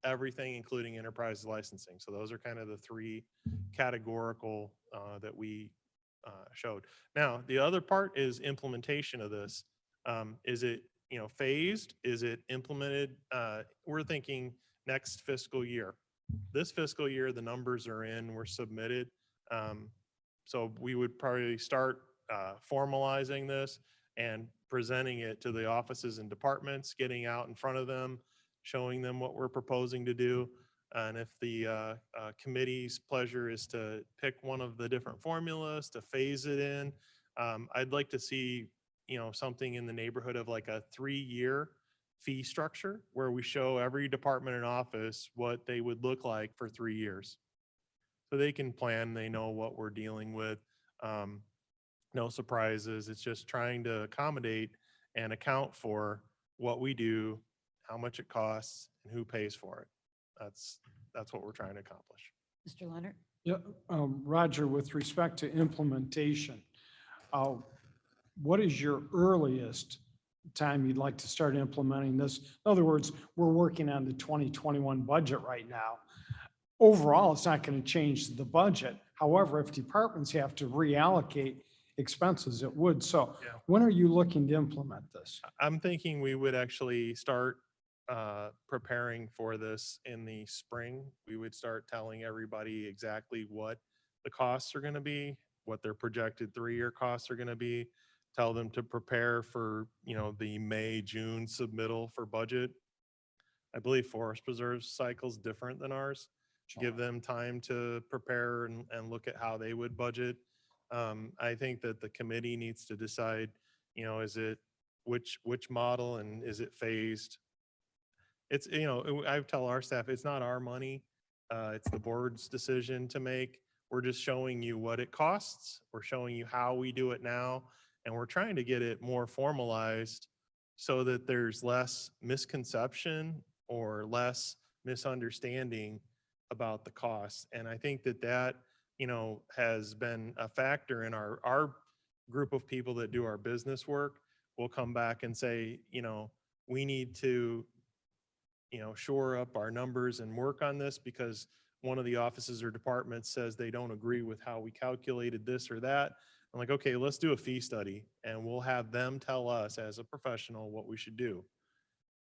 everything, including enterprise licensing. So those are kind of the 3 categorical that we showed. Now, the other part is implementation of this. Is it, phased? Is it implemented? We're thinking next fiscal year. This fiscal year, the numbers are in, were submitted. So we would probably start formalizing this and presenting it to the offices and departments, getting out in front of them, showing them what we're proposing to do. And if the committee's pleasure is to pick one of the different formulas to phase it in, I'd like to see, something in the neighborhood of like a 3-year fee structure where we show every department and office what they would look like for 3 years. So they can plan, they know what we're dealing with. No surprises. It's just trying to accommodate and account for what we do, how much it costs, and who pays for it. That's what we're trying to accomplish. Mr. Leonard? Yeah, Roger, with respect to implementation, what is your earliest time you'd like to start implementing this? In other words, we're working on the 2021 budget right now. Overall, it's not going to change the budget. However, if departments have to reallocate expenses, it would. So Yeah. when are you looking to implement this? I'm thinking we would actually start preparing for this in the spring. We would start telling everybody exactly what the costs are going to be, what their projected 3-year costs are going to be, tell them to prepare for, the May, June submittal for budget. I believe Forest Preserve's cycle is different than ours. Give them time to prepare and look at how they would budget. I think that the committee needs to decide, is it which model and is it phased? It's, I tell our staff, it's not our money. It's the board's decision to make. We're just showing you what it costs. We're showing you how we do it now. And we're trying to get it more formalized so that there's less misconception or less misunderstanding about the costs. And I think that has been a factor in our group of people that do our business work. Will come back and say, we need to shore up our numbers and work on this because one of the offices or departments says they don't agree with how we calculated this or that. I'm like, okay, let's do a fee study and we'll have them tell us as a professional what we should do.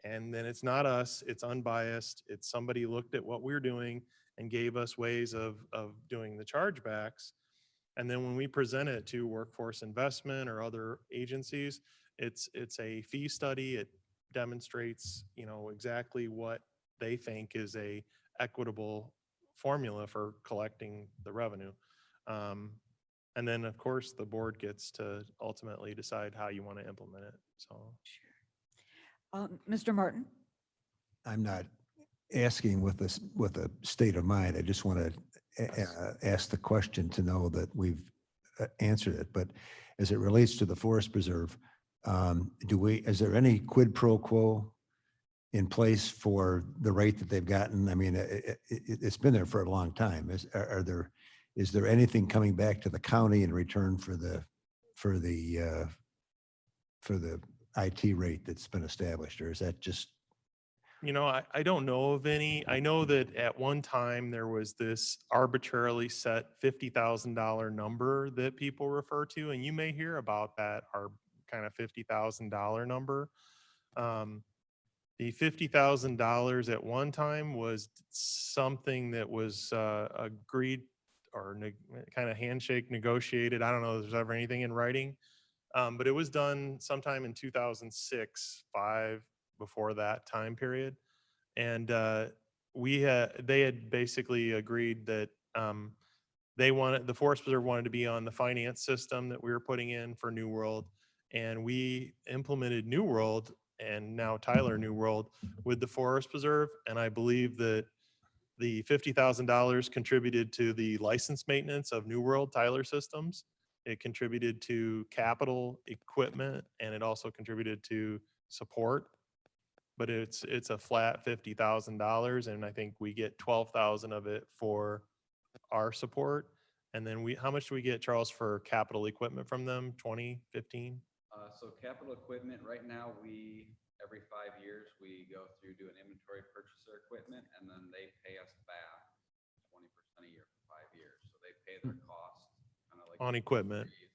And then it's not us, it's unbiased. It's somebody looked at what we're doing and gave us ways of doing the chargebacks. And then when we present it to workforce investment or other agencies, it's a fee study. It demonstrates, exactly what they think is a equitable formula for collecting the revenue. And then, of course, the board gets to ultimately decide how you want to implement it. So. Mr. Martin? I'm not asking with this, with a state of mind. I just want to ask the question to know that we've answered it. But as it relates to the forest preserve, is there any quid pro quo in place for the rate that they've gotten? I mean, it's been there for a long time. Is there anything coming back to the county in return for the IT rate that's been established, or is that just? I don't know of any. I know that at one time there was this arbitrarily set $50,000 number that people refer to, and you may hear about that, our kind of $50,000 number. The $50,000 at one time was something that was agreed or kind of handshake negotiated. I don't know if there's ever anything in writing, but it was done sometime in 2006, before that time period. And they had basically agreed that the Forest Preserve wanted to be on the finance system that we were putting in for New World. And we implemented New World and now Tyler New World with the Forest Preserve. And I believe that the $50,000 contributed to the license maintenance of New World Tyler systems. It contributed to capital equipment, and it also contributed to support. But it's a flat $50,000, and I think we get 12,000 of it for our support. And then how much do we get, Charles, for capital equipment from them? 20, 15? So capital equipment, right now, every 5 years, we go through, do an inventory purchase their equipment, and then they pay us back 20% a year for 5 years. So they pay their cost, kind of like On equipment. trees.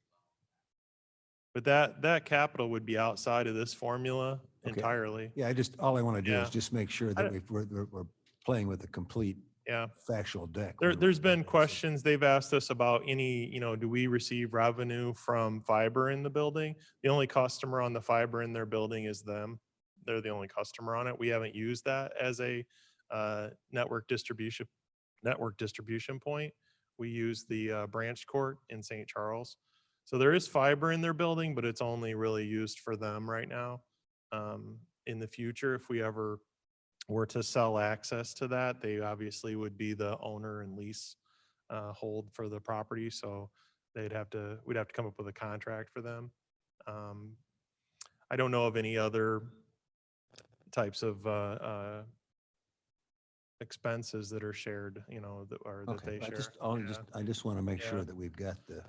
But that capital would be outside of this formula Okay. entirely. Yeah, all I want to do Yeah. is just make sure I that don't- we're playing with the complete Yeah. factual deck. There's been questions they've asked us about do we receive revenue from fiber in the building? The only customer on the fiber in their building is them. They're the only customer on it. We haven't used that as a network distribution point. We use the branch court in St. Charles. So there is fiber in their building, but it's only really used for them right now. In the future, if we ever were to sell access to that, they obviously would be the owner and lease hold for the property. So we'd have to come up with a contract for them. I don't know of any other types of expenses that are shared, that they Okay, share. I just want to make Yeah. sure that we've got the.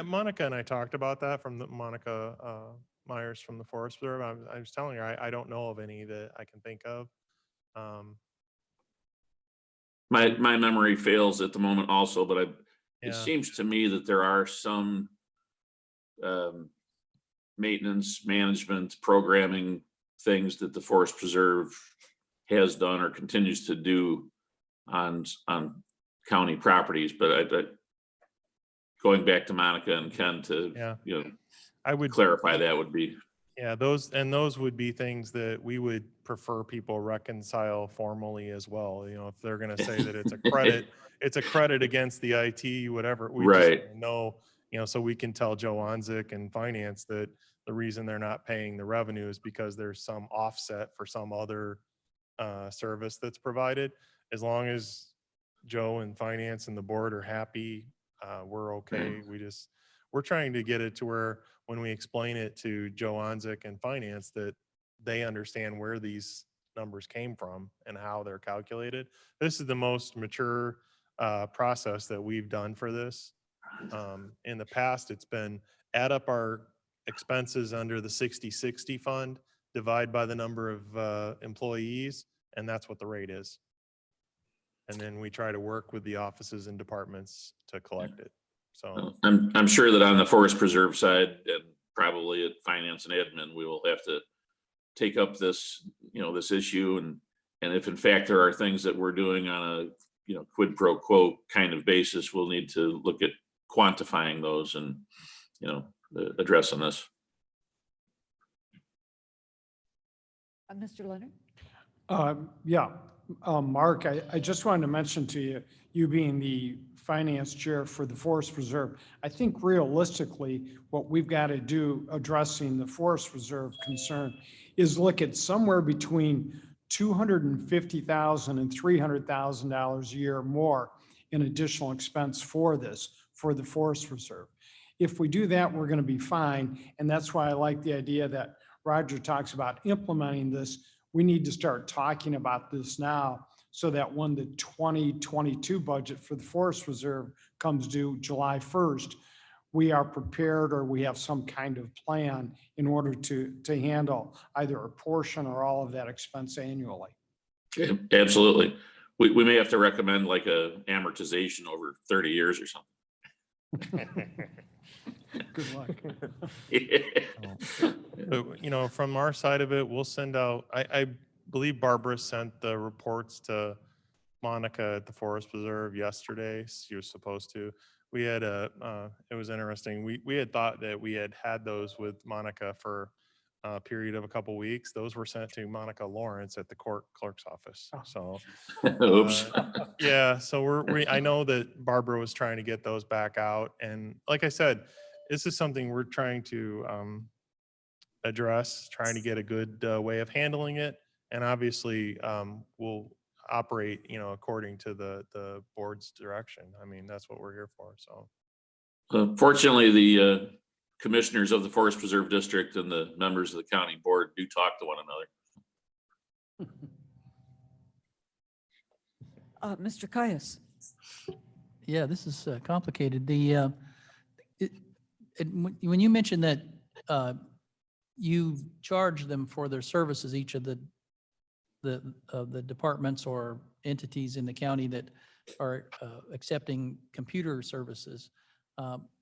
Monica and I talked about that Monica Myers from the Forest Preserve. I was telling her, I don't know of any that I can think of. My memory fails at the moment also, but it Yeah. seems to me that there are some maintenance, management, programming things that the Forest Preserve has done or continues to do on county properties. But going back to Monica and Ken to Yeah. I would clarify that would be. Yeah, those would be things that we would prefer people reconcile formally as well. If they're going to say that it's a credit against the IT, whatever, we Right. just know, so we can tell Joe Onzik and finance that the reason they're not paying the revenue is because there's some offset for some other service that's provided. As long as Joe and finance and the board are happy, we're okay. We're trying to get it to where when we explain it to Joe Onzik and finance, that they understand where these numbers came from and how they're calculated. This is the most mature process that we've done for this. In the past, it's been add up our expenses under the 60/60 fund, divide by the number of employees, and that's what the rate is. And then we try to work with the offices and departments to collect it. So, I'm sure that on the Forest Preserve side and probably at finance and admin, we will have to take up this, this issue. And if in fact there are things that we're doing on a, quid pro quo kind of basis, we'll need to look at quantifying those and, addressing this. Mr. Leonard? Yeah, Mark, I just wanted to mention to you, you being the finance chair for the Forest Preserve, I think realistically, what we've got to do addressing the Forest Reserve concern is look at somewhere between $250,000 and $300,000 a year more in additional expense for this, for the Forest Reserve. If we do that, we're going to be fine. And that's why I like the idea that Roger talks about implementing this. We need to start talking about this now so that when the 2022 budget for the Forest Reserve comes due July 1st, we are prepared or we have some kind of plan in order to handle either a portion or all of that expense annually. Yeah, absolutely. We may have to recommend like a amortization over 30 years or something. Good luck. but, from our side of it, we'll send out, I believe Barbara sent the reports to Monica at the Forest Preserve yesterday. She was supposed to. We had it was interesting. We had thought that we had those with Monica for a period of a couple weeks. Those were sent to Monica Lawrence at the clerk's office. So, Oops. yeah. So I know that Barbara was trying to get those back out. And like I said, this is something we're trying to address, trying to get a good way of handling it. And obviously we'll operate, according to the board's direction. I mean, that's what we're here for. So Fortunately, the commissioners of the Forest Preserve District and the members of the county board do talk to one another. Mr. Caius? Yeah, this is complicated. When you mentioned that you charge them for their services, each of the departments or entities in the county that are accepting computer services,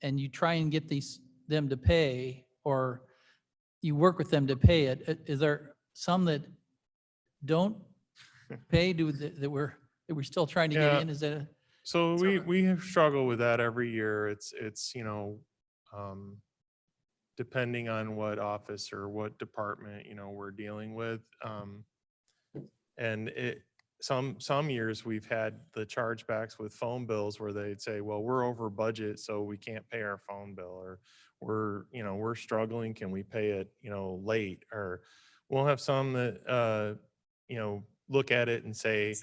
and you try and get them to pay, or you work with them to pay it. Is there some that don't pay? That we're still trying to get in? Is that So we struggle with that every year. It's depending on what office or what department we're dealing with, and some years we've had the chargebacks with phone bills where they'd say, well, we're over budget, so we can't pay our phone bill, or we're struggling, can we pay it late? Or we'll have some that look at it and say,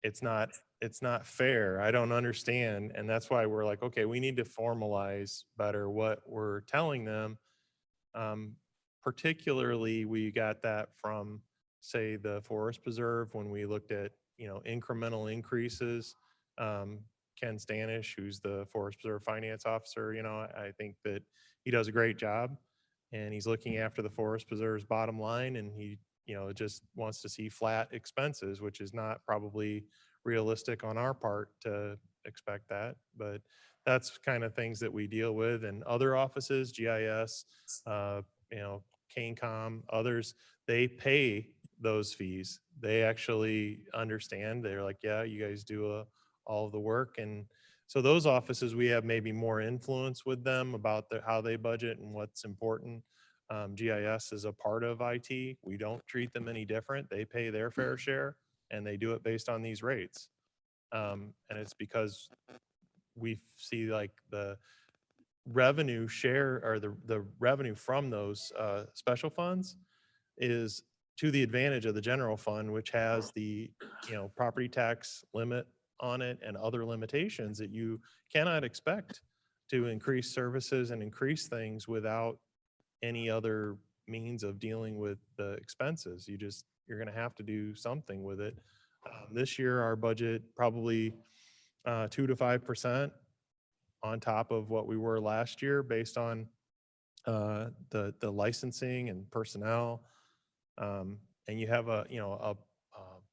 it's not fair, I don't understand. And that's why we're like, okay, we need to formalize better what we're telling them. Particularly, we got that from, say, the Forest Preserve when we looked at, incremental increases. Ken Stanish, who's the Forest Preserve Finance Officer, I think that he does a great job, and he's looking after the Forest Preserve's bottom line, and he, just wants to see flat expenses, which is not probably realistic on our part to expect that, but that's kind of things that we deal with. And other offices, GIS, CaneCom, others, they pay those fees. They actually understand. They're like, yeah, you guys do all of the work. And so those offices, we have maybe more influence with them about how they budget and what's important. GIS is a part of IT. We don't treat them any different. They pay their fair share, and they do it based on these rates. And it's because we see like the revenue share, or the revenue from those special funds is to the advantage of the general fund, which has the property tax limit on it and other limitations that you cannot expect to increase services and increase things without any other means of dealing with the expenses. You're going to have to do something with it. This year, our budget probably 2 to 5% on top of what we were last year, based on the licensing and personnel. And you have a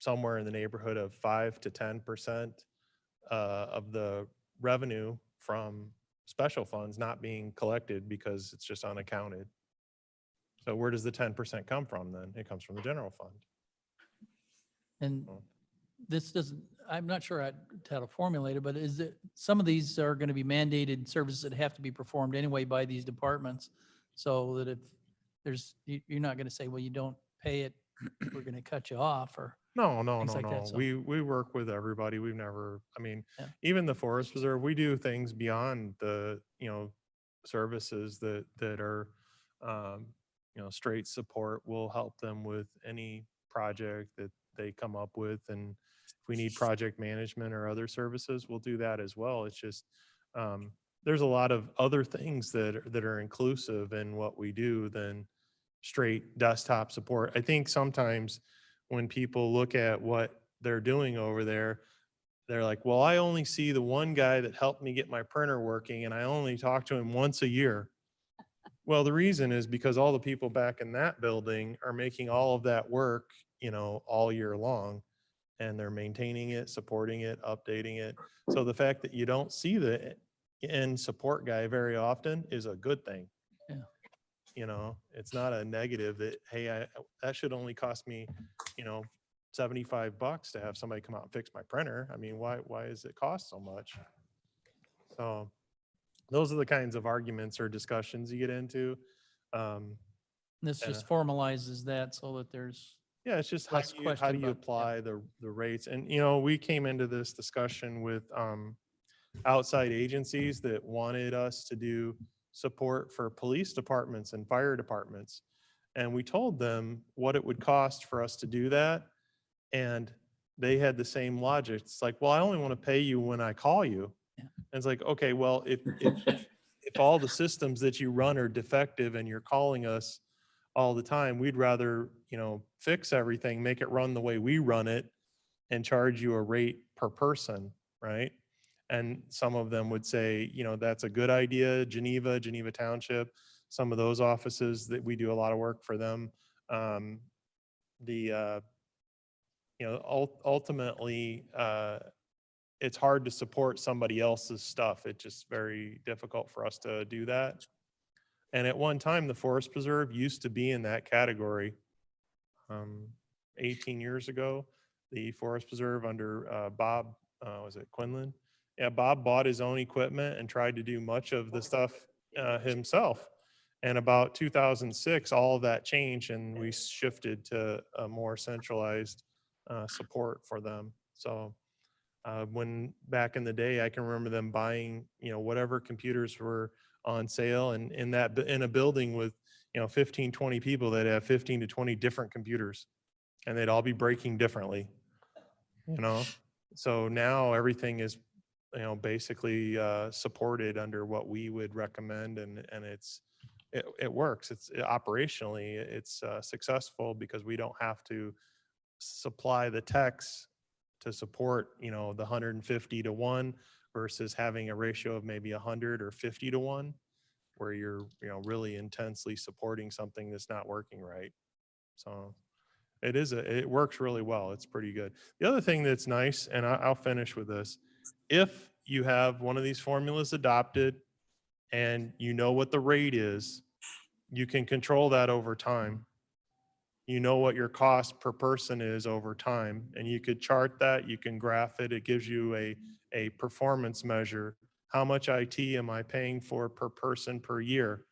somewhere in the neighborhood of 5 to 10% of the revenue from special funds not being collected because it's just unaccounted. So where does the 10% come from then? It comes from the general fund. And Oh. this doesn't, I'm not sure how to formulate it, but is it, some of these are going to be mandated services that have to be performed anyway by these departments. So that if there's, you're not going to say, well, you don't pay it, we're going to cut you off, or No, no, things no, like that, no. so- We work with everybody. We've never, I mean, Yeah. even the Forest Preserve, we do things beyond the, services that are, straight support. We'll help them with any project that they come up with. And if we need project management or other services, we'll do that as well. It's just, there's a lot of other things that are inclusive in what we do than straight desktop support. I think sometimes when people look at what they're doing over there, they're like, well, I only see the one guy that helped me get my printer working and I only talk to him once a year. Well, the reason is because all the people back in that building are making all of that work, all year long, and they're maintaining it, supporting it, updating it. So the fact that you don't see the end support guy very often is a good thing. It's not a negative that, hey, that should only cost me, $75 to have somebody come out and fix my printer. I mean, why does it cost so much? So those are the kinds of arguments or discussions you get into. this Yeah. just formalizes that so that there's, Yeah, it's just Less how do question you about- yeah. apply the rates? And, we came into this discussion with outside agencies that wanted us to do support for police departments and fire departments. And we told them what it would cost for us to do that. And they had the same logic. It's like, well, I only want to pay you when I call you. Yeah. And it's like, okay, well, if all the systems that you run are defective and you're calling us all the time, we'd rather, fix everything, make it run the way we run it, and charge you a rate per person, right? And some of them would say, that's a good idea. Geneva Township, some of those offices that we do a lot of work for them. Ultimately, it's hard to support somebody else's stuff. It's just very difficult for us to do that. And at one time, the Forest Preserve used to be in that category. 18 years ago, the Forest Preserve under Bob, was it Quinlan? Yeah, Bob bought his own equipment and tried to do much of the stuff himself. And about 2006, all of that changed and we shifted to a more centralized support for them. So when back in the day, I can remember them buying, whatever computers were on sale, and in a building with, 15, 20 people, that have 15 to 20 different computers, and they'd all be breaking differently, So now everything is, basically supported under what we would recommend, and it works. It's operationally, it's successful because we don't have to supply the techs to support, the 150 to 1 versus having a ratio of maybe 100 or 50 to 1, where you're, really intensely supporting something that's not working right. So it works really well. It's pretty good. The other thing that's nice, and I'll finish with this, if you have one of these formulas adopted and you know what the rate is, you can control that over time. You know what your cost per person is over time, and you could chart that, you can graph it. It gives you a performance measure. How much IT am I paying for per person per year?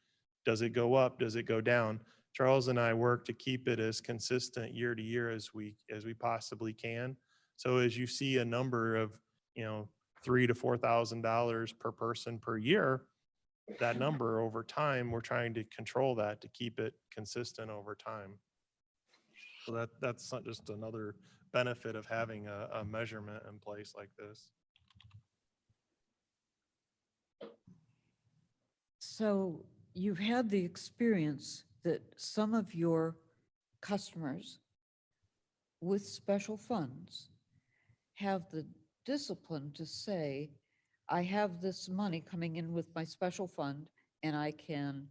Does it go up? Does it go down? Charles and I work to keep it as consistent year to year as we possibly can. So as you see a number of, $3,000 to $4,000 per person per year, that number over time, we're trying to control that to keep it consistent over time. So that's not just another benefit of having a measurement in place like this. So you've had the experience that some of your customers with special funds have the discipline to say, I have this money coming in with my special fund and I can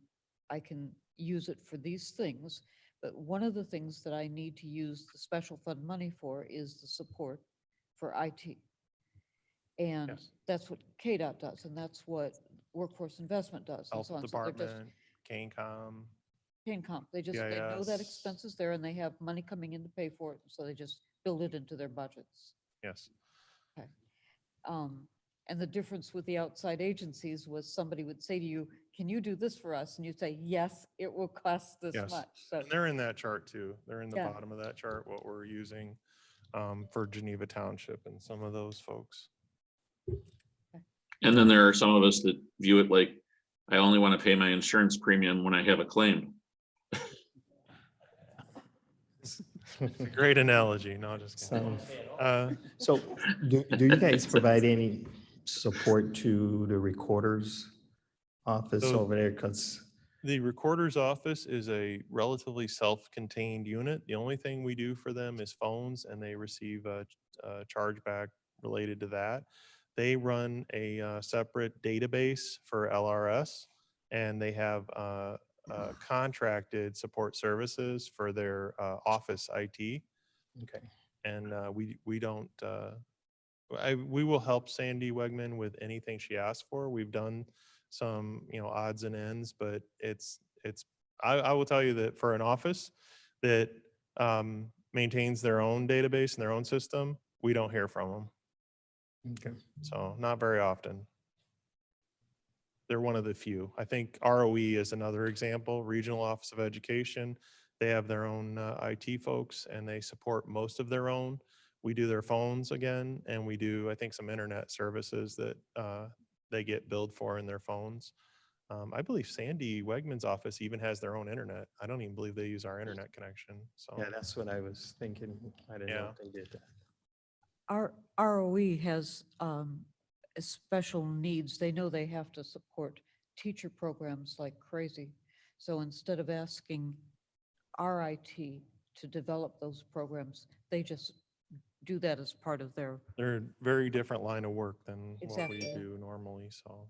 use it for these things, But one of the things that I need to use the special fund money for is the support for IT. And Yes. that's what KDOT does, and that's what Workforce Investment does, and Health so on. So they're just Department, CANCOM, paying comp. They know that GIS. expense is there and they have money coming in to pay for it, so they just build it into their budgets. Yes. Okay. And the difference with the outside agencies was somebody would say to you, can you do this for us? And you'd say, yes, it will cost this Yes. much. So, And they're in that chart too. They're in the Yeah. bottom of that chart, what we're using for Geneva Township and some of those folks. And then there are some of us that view it like, I only want to pay my insurance premium when I have a claim. It's a great analogy. No, just kidding. So do you guys provide any support to the recorder's office So- over there? Because The recorder's office is a relatively self-contained unit. The only thing we do for them is phones, and they receive a chargeback related to that. They run a separate database for LRS, and they have contracted support services for their office IT. okay. And we don't, we will help Sandy Wegman with anything she asks for. We've done some, odds and ends, but I will tell you that for an office that maintains their own database and their own system, we don't hear from them. Okay. So not very often. They're one of the few. I think ROE is another example, Regional Office of Education. They have their own IT folks and they support most of their own. We do their phones again, and we do, I think, some internet services that they get billed for in their phones. I believe Sandy Wegman's office even has their own internet. I don't even believe they use our internet connection. So Yeah, that's what I was thinking. I didn't know Yeah. if they did that. our ROE has special needs. They know they have to support teacher programs like crazy. So instead of asking our IT to develop those programs, they just do that as part of their, they're a very different line of work than what we Exactly. do normally. So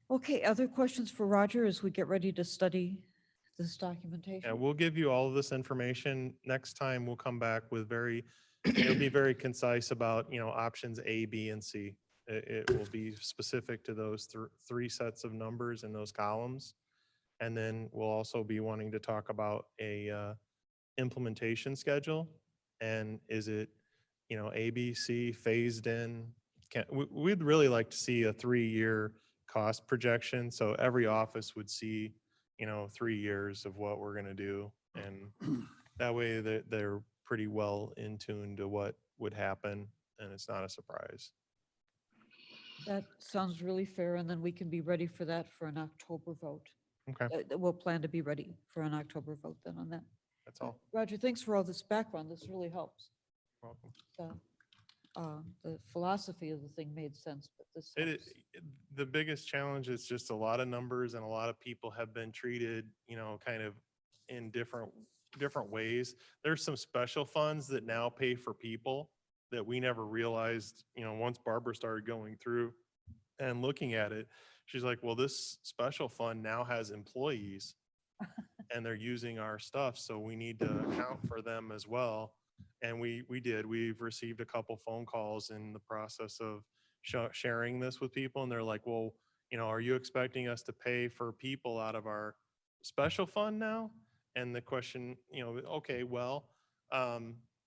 okay, other questions for Roger as we get ready to study this documentation? yeah, we'll give you all of this information. Next time we'll come back with it'll be very concise about, options A, B, and C. It will be specific to those three sets of numbers in those columns. And then we'll also be wanting to talk about a implementation schedule. And is it, A, B, C phased in? We'd really like to see a 3-year cost projection. So every office would see, 3 years of what we're going to do. And that way they're pretty well in tune to what would happen and it's not a surprise. That sounds really fair, and then we can be ready for that for an October vote. Okay, We'll plan to be ready for an October vote then on that. that's all. Roger, thanks for all this background. This really helps. Welcome. The philosophy of the thing made sense, but this It, helps. the biggest challenge is just a lot of numbers and a lot of people have been treated, kind of in different ways. There's some special funds that now pay for people that we never realized, once Barbara started going through and looking at it, she's like, well, this special fund now has employees and they're using our stuff. So we need to account for them as well. And we've received a couple phone calls in the process of sharing this with people. And they're like, well, are you expecting us to pay for people out of our special fund now? And the question, okay, well,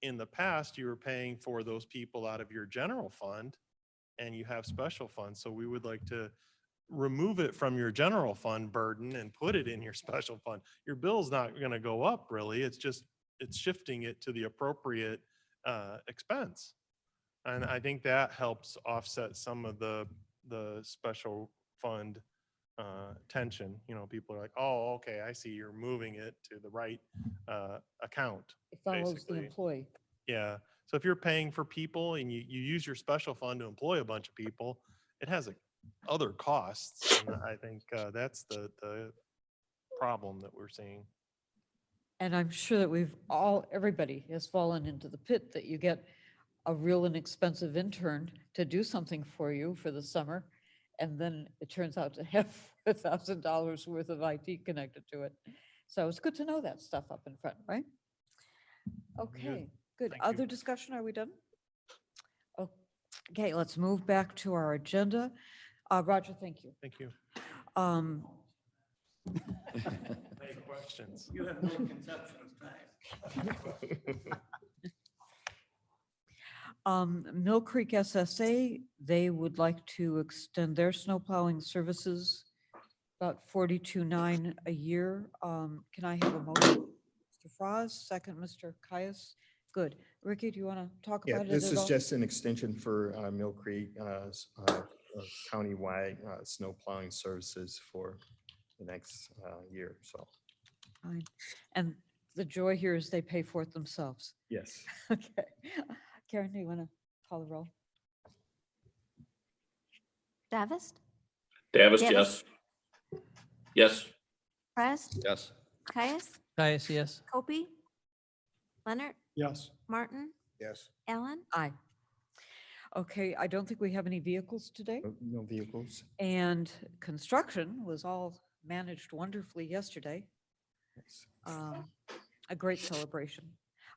in the past, you were paying for those people out of your general fund and you have special funds. So we would like to remove it from your general fund burden and put it in your special fund. Your bill's not going to go up really. It's shifting it to the appropriate expense. And I think that helps offset some of the special fund tension. People are like, oh, okay, I see you're moving it to the right account. It follows the basically. employee. Yeah. So if you're paying for people and you use your special fund to employ a bunch of people, it has other costs. And I think that's the problem that we're seeing. And I'm sure that everybody has fallen into the pit that you get a real inexpensive intern to do something for you for the summer. And then it turns out to have $1,000 worth of IT connected to it. So it's good to know that stuff up in front, right? Okay, good. Thank you. Other discussion, are we done? Okay, let's move back to our agenda. Roger, thank you. Thank you. Um, Any questions? You have no conception of time. Mill Creek SSA, they would like to extend their snow plowing services about 42.9 a year. Can I have a motion? Mr. Froz, second, Mr. Caius. Good. Ricky, do you want to talk Yeah, about it this at is all? just an extension for Mill Creek countywide snow plowing services for the next year, so, Fine. And the joy here is they pay for it themselves. yes. Okay. Karen, do you want to call the roll? Davis, Davis, Davis. yes. Yes. Perez, Yes. Caius, Caius, yes. Copey, Leonard, Yes. Martin, Yes. Allen, Aye. Okay, I don't think we have any vehicles today. No vehicles. And construction was all managed wonderfully yesterday. Yes. A great celebration.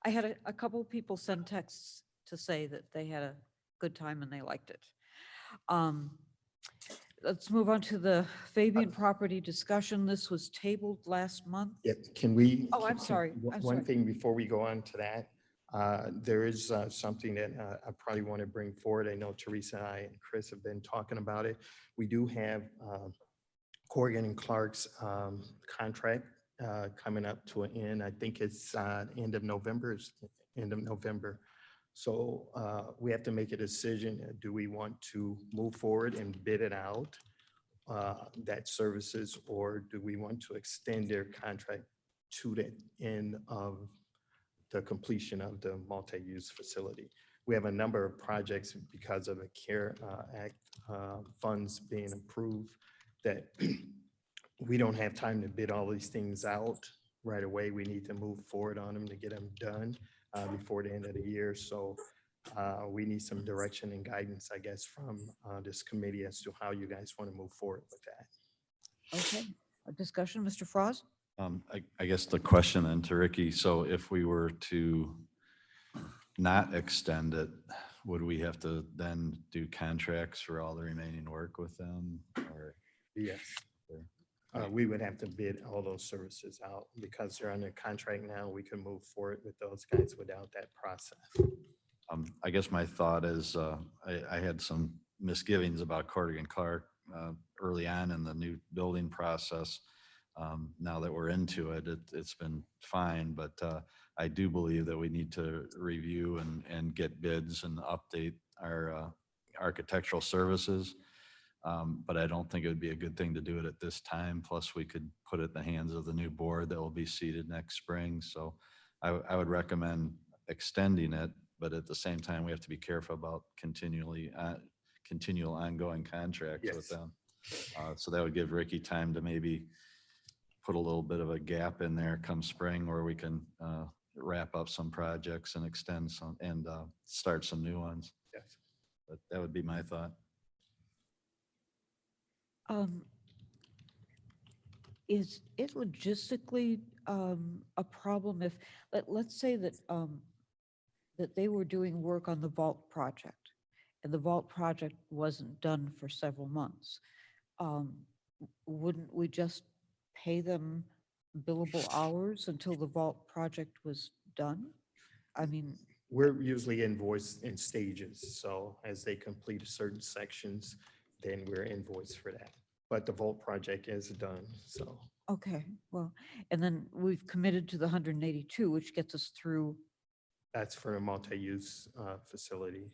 I had a couple of people send texts to say that they had a good time and they liked it. Let's move on to the Fabian property discussion. This was tabled last month. Yeah, can we? Oh, I'm can- sorry, one- I'm One sorry. thing before we go on to that, there is something that I probably want to bring forward. I know Teresa and I and Chris have been talking about it. We do have Corrigan and Clark's contract coming up to an end. I think it's end of November, end of November. So we have to make a decision. Do we want to move forward and bid it out, that services, or do we want to extend their contract to the end of the completion of the multi-use facility? We have a number of projects because of the CARE Act funds being approved that we don't have time to bid all these things out right away. We need to move forward on them to get them done before the end of the year. So we need some direction and guidance, I guess, from this committee as to how you guys want to move forward with that. Okay, a discussion, Mr. Frost? I guess the question then to Ricky, so if we were to not extend it, would we have to then do contracts for all the remaining work with them? Or Yes. We would have to bid all those services out because they're under contract now. We can move forward with those guys without that process. I guess my thought is, I had some misgivings about Corrigan Clark early on in the new building process. Now that we're into it, it's been fine, but I do believe that we need to review and get bids and update our architectural services. But I don't think it would be a good thing to do it at this time. Plus, we could put it in the hands of the new board that will be seated next spring. So I would recommend extending it, but at the same time, we have to be careful about continual ongoing contracts with Yes. them. So that would give Ricky time to maybe put a little bit of a gap in there come spring where we can wrap up some projects and extend some and start some new ones. Yes. But that would be my thought. Is it logistically a problem if, let's say that, that they were doing work on the vault project and the vault project wasn't done for several months? Wouldn't we just pay them billable hours until the vault project was done? I mean, We're usually invoiced in stages. So as they complete certain sections, then we're invoiced for that. But the vault project is done, so. okay, well, and then we've committed to the 182, which gets us through. That's for a multi-use facility.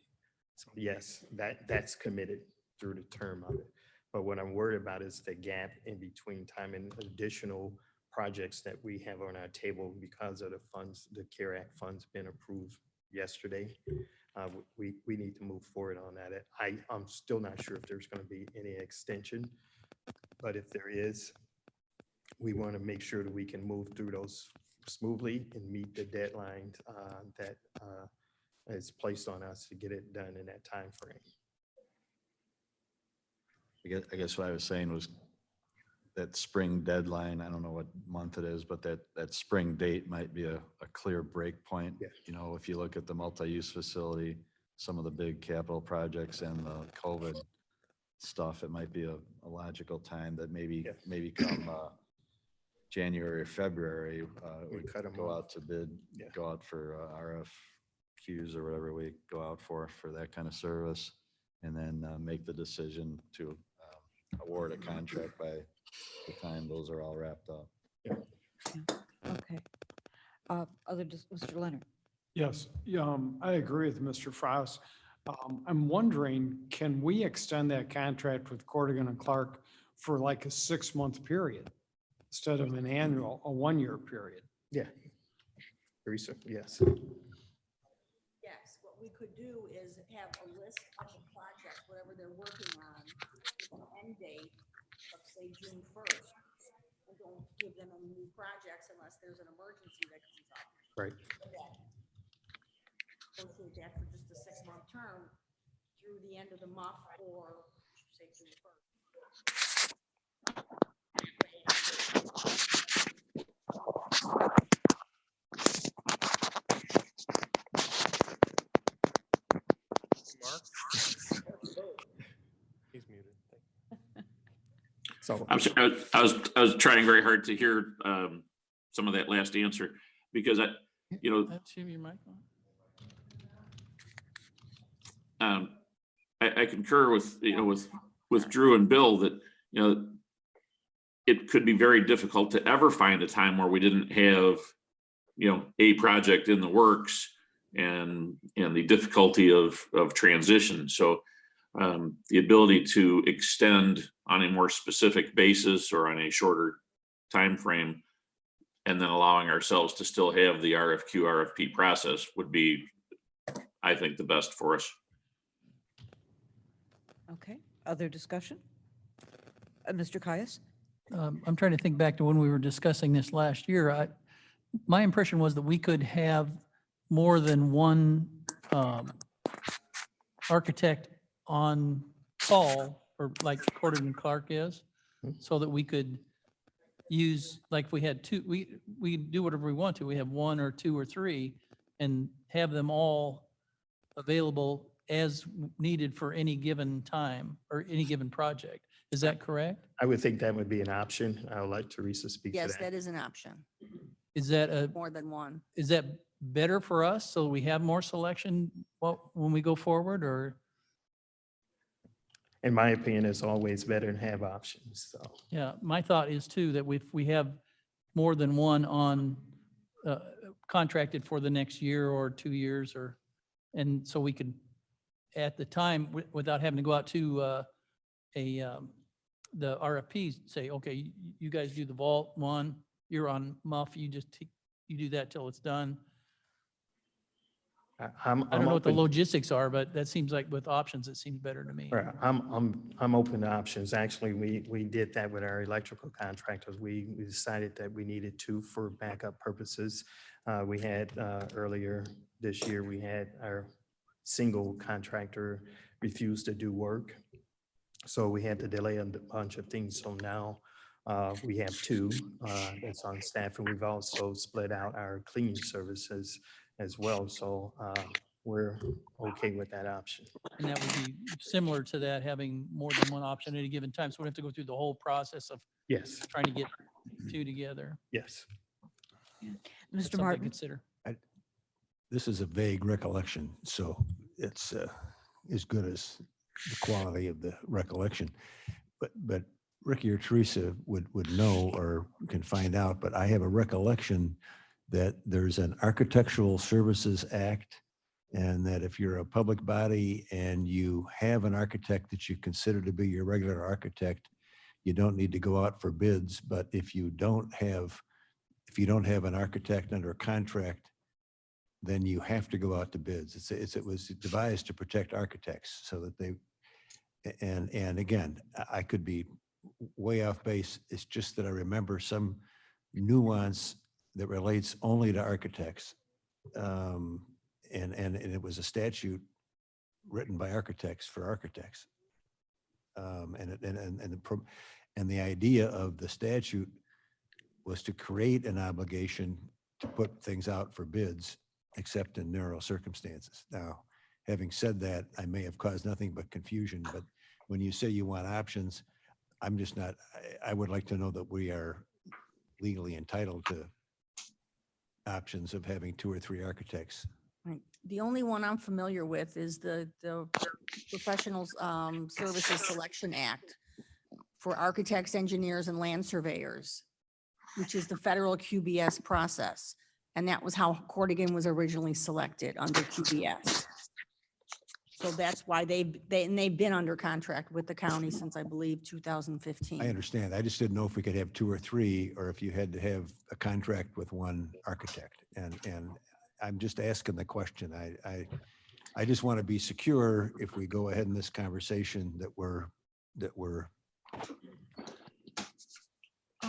So yes, that's committed through the term of it. But what I'm worried about is the gap in between time and additional projects that we have on our table because of the funds, the CARE Act funds been approved yesterday. We need to move forward on that. I'm still not sure if there's going to be any extension, but if there is, we want to make sure that we can move through those smoothly and meet the deadline that is placed on us to get it done in that time frame. I guess what I was saying was that spring deadline, I don't know what month it is, but that spring date might be a clear break point. Yeah. You know, if you look at the multi-use facility, some of the big capital projects and the COVID stuff, it might be a logical time that maybe, Yeah. maybe come January or February, We we cut 'em go off. out to bid, Yeah. go out for RFQs or whatever we go out for that kind of service. And then make the decision to award a contract by the time those are all wrapped up. Okay. Mr. Leonard? Yes, I agree with Mr. Frost. I'm wondering, can we extend that contract with Corrigan and Clark for like a 6-month period instead of an annual, a 1-year period? Yeah. Teresa, yes. Yes, what we could do is have a list of the projects, whatever they're working on, with an end date of, say, June 1st. And don't give them any new projects unless there's an emergency that comes up. Right. Negotiate that for just a 6-month term through the end of the month, or say June 1st. He's muted. So, I'm sorry, I was trying very hard to hear some of that last answer because Have your mic on. I concur with, with Drew and Bill that, it could be very difficult to ever find a time where we didn't have, a project in the works and the difficulty of transition. So the ability to extend on a more specific basis or on a shorter time frame, and then allowing ourselves to still have the RFQ, RFP process would be, I think, the best for us. Okay, other discussion? Mr. Caius? I'm trying to think back to when we were discussing this last year. My impression was that we could have more than one architect on call, or like Corrigan and Clark is, so that we could use, like if we had two, we do whatever we want to. We have 1 or 2 or 3 and have them all available as needed for any given time or any given project. Is that correct? I would think that would be an option. I would like Teresa speak to Yes, that. that is an option, Is that more than one. is that better for us so we have more selection when we go forward, or? In my opinion, it's always better to have options, so. Yeah, my thought is too, that if we have more than one on contracted for the next year or 2 years, and so we could, at the time, without having to go out to the RFPs, say, okay, you guys do the vault one, you're on MUF, you do that till it's done. I don't know what the open- logistics are, but that seems like with options, it seems better to me. Right, I'm open to options. Actually, we did that with our electrical contractors. We decided that we needed 2 for backup purposes. We had, earlier this year, we had our single contractor refuse to do work. So we had to delay a bunch of things. So now we have 2 that's on staff, and we've also split out our cleaning services as well. So we're okay with that option. And that would be similar to that, having more than one option at any given time. So we don't have to go through the whole process of Yes, trying to get 2 together. yes. That's Mr. something to Martin? consider. This is a vague recollection, so it's as good as the quality of the recollection. But Ricky or Teresa would know or can find out, but I have a recollection that there's an Architectural Services Act, and that if you're a public body and you have an architect that you consider to be your regular architect, you don't need to go out for bids. But if you don't have an architect under a contract, then you have to go out to bids. It was devised to protect architects so that they, and again, I could be way off base. It's just that I remember some nuance that relates only to architects. And it was a statute written by architects for architects. And the idea of the statute was to create an obligation to put things out for bids, except in narrow circumstances. Now, having said that, I may have caused nothing but confusion, but when you say you want options, I'm just not, I would like to know that we are legally entitled to options of having 2 or 3 architects. Right. The only one I'm familiar with is the Professional Services Selection Act for architects, engineers, and land surveyors, which is the federal QBS process. And that was how Cordigan was originally selected, under QBS. So that's why they've been under contract with the county since, I believe, 2015. I understand. I just didn't know if we could have 2 or 3, or if you had to have a contract with one architect. And I'm just asking the question. I just want to be secure, if we go ahead in this conversation, that we're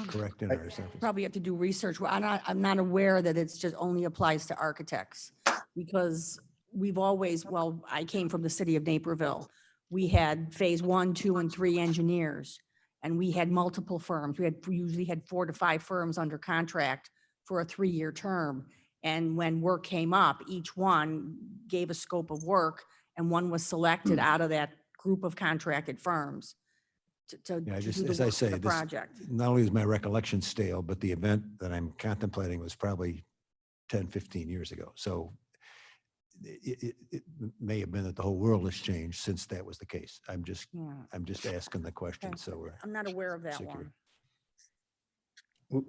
correct in our assumptions. Probably have to do research. Well, I'm not aware that it's just only applies to architects, because we've always, well, I came from the city of Naperville. We had phase 1, 2, and 3 engineers, and we had multiple firms. We usually had 4 to 5 firms under contract for a 3-year term. And when work came up, each one gave a scope of work, and one was selected out of that group of contracted firms to Yeah, do just the as I work for say, the this, project. not only is my recollection stale, but the event that I'm contemplating was probably 10, 15 years ago. So it may have been that the whole world has changed since that was the case. I'm just Yeah. asking the question. Okay. So we're I'm not aware of that secure. one.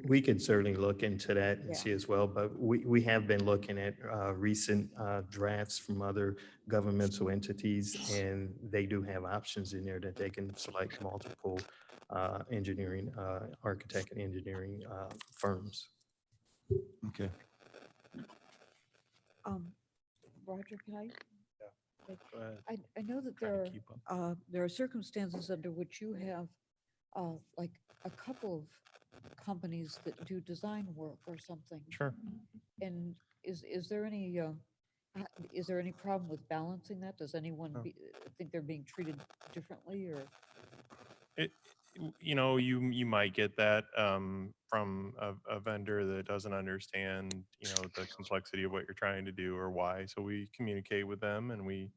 We can certainly look into that and Yeah. see as well, but we have been looking at recent drafts from other governmental entities, and they do have options in there that they can select multiple engineering, architect and engineering firms. Okay. Roger, can I? Go ahead. I know that Trying to there keep up. there are circumstances under which you have like a couple of companies that do design work or something. Sure. And is there any problem with balancing that? Does anyone No. think they're being treated differently, or? You might get that from a vendor that doesn't understand, the complexity of what you're trying to do or why. So we communicate with them, and we